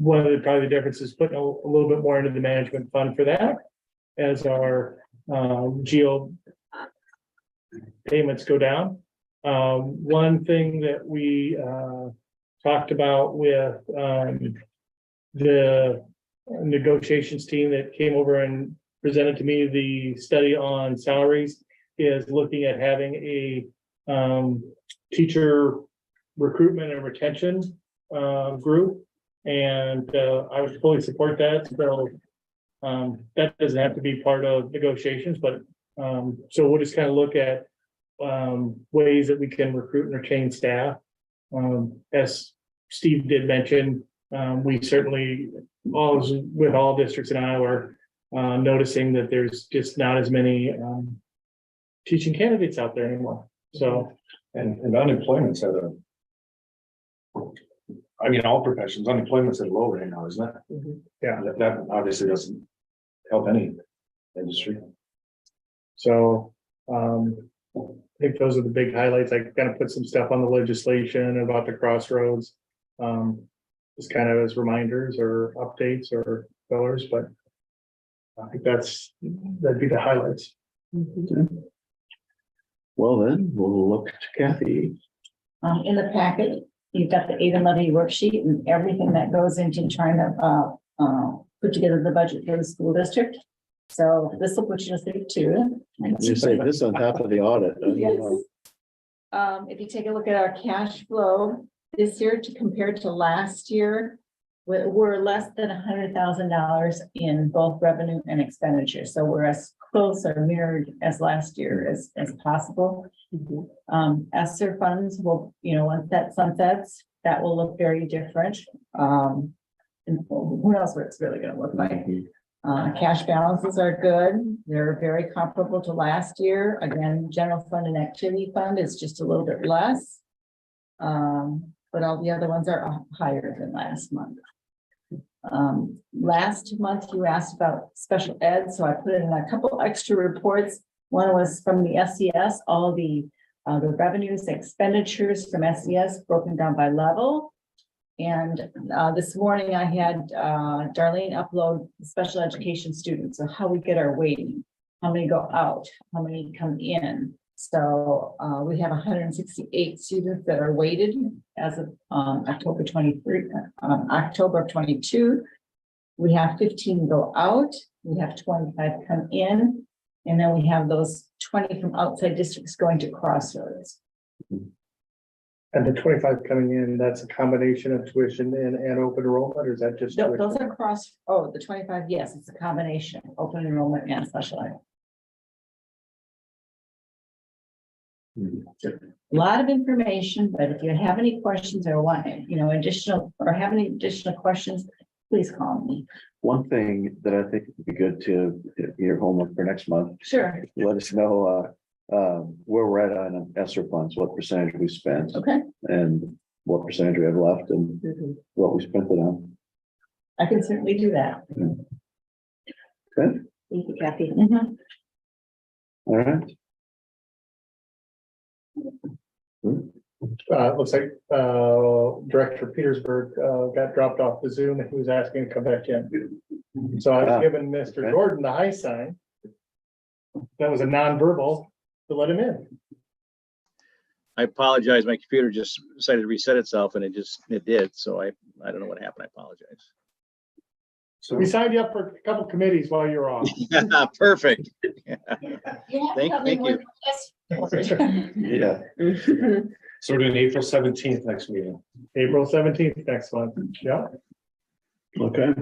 One of the probably the differences putting a little bit more into the management fund for that as our geo payments go down. One thing that we talked about with the negotiations team that came over and presented to me the study on salaries is looking at having a teacher recruitment and retention group. And I would fully support that. So that doesn't have to be part of negotiations, but so we'll just kind of look at ways that we can recruit and retain staff. As Steve did mention, we certainly with all districts in Iowa are noticing that there's just not as many teaching candidates out there anymore. So and unemployment's at a, I mean, all professions, unemployment's at a low right now, isn't it? Yeah. That obviously doesn't help any industry. So I think those are the big highlights. I kind of put some stuff on the legislation about the crossroads. Just kind of as reminders or updates or fillers, but I think that'd be the highlights. Well, then we'll look to Kathy. In the packet, you've got the aid and levy worksheet and everything that goes into trying to, put together the budget for the school district. So this will put you to sleep too. You say this on top of the audit. Yes. If you take a look at our cash flow this year to compare to last year, we're less than $100,000 in both revenue and expenditure. So we're as close or mirrored as last year as possible. ESSER funds will, once that sunsets, that will look very different. And who knows what it's really gonna look like. Cash balances are good. They're very comparable to last year. Again, general fund and activity fund is just a little bit less. But all the other ones are higher than last month. Last month you asked about special ed, so I put in a couple extra reports. One was from the SES, all the revenues, expenditures from SES broken down by level. And this morning I had Darlene upload special education students, so how we get our weighting, how many go out, how many come in. So we have 168 students that are weighted as of October 23, October of 22. We have 15 go out, we have 25 come in, and then we have those 20 from outside districts going to Crossroads. And the 25 coming in, that's a combination of tuition and open enrollment, or is that just? No, tuition? those are the 25, yes, it's a combination, open enrollment and special ed. A lot of information, but if you have any questions or want, have any additional questions, please call me. One thing that I think would be good to your homework for next month. Sure. Let us know where we're at on ESSER funds, what percentage we spent. Okay. And what percentage we have left and what we spent it on. I can certainly do that. Good. Thank you, Kathy. All right. Looks like Director Petersburg got dropped off the Zoom and he was asking to come back in. So I've given Mr. Gordon the high sign. That was a nonverbal to let him in. I apologize. My computer just decided to reset itself and it did. So I don't know what happened. I apologize. So we signed you up for a couple committees while you're off. Perfect. Thank you. Yeah. So we're doing April 17th next meeting. April 17th next month. Yeah. Okay.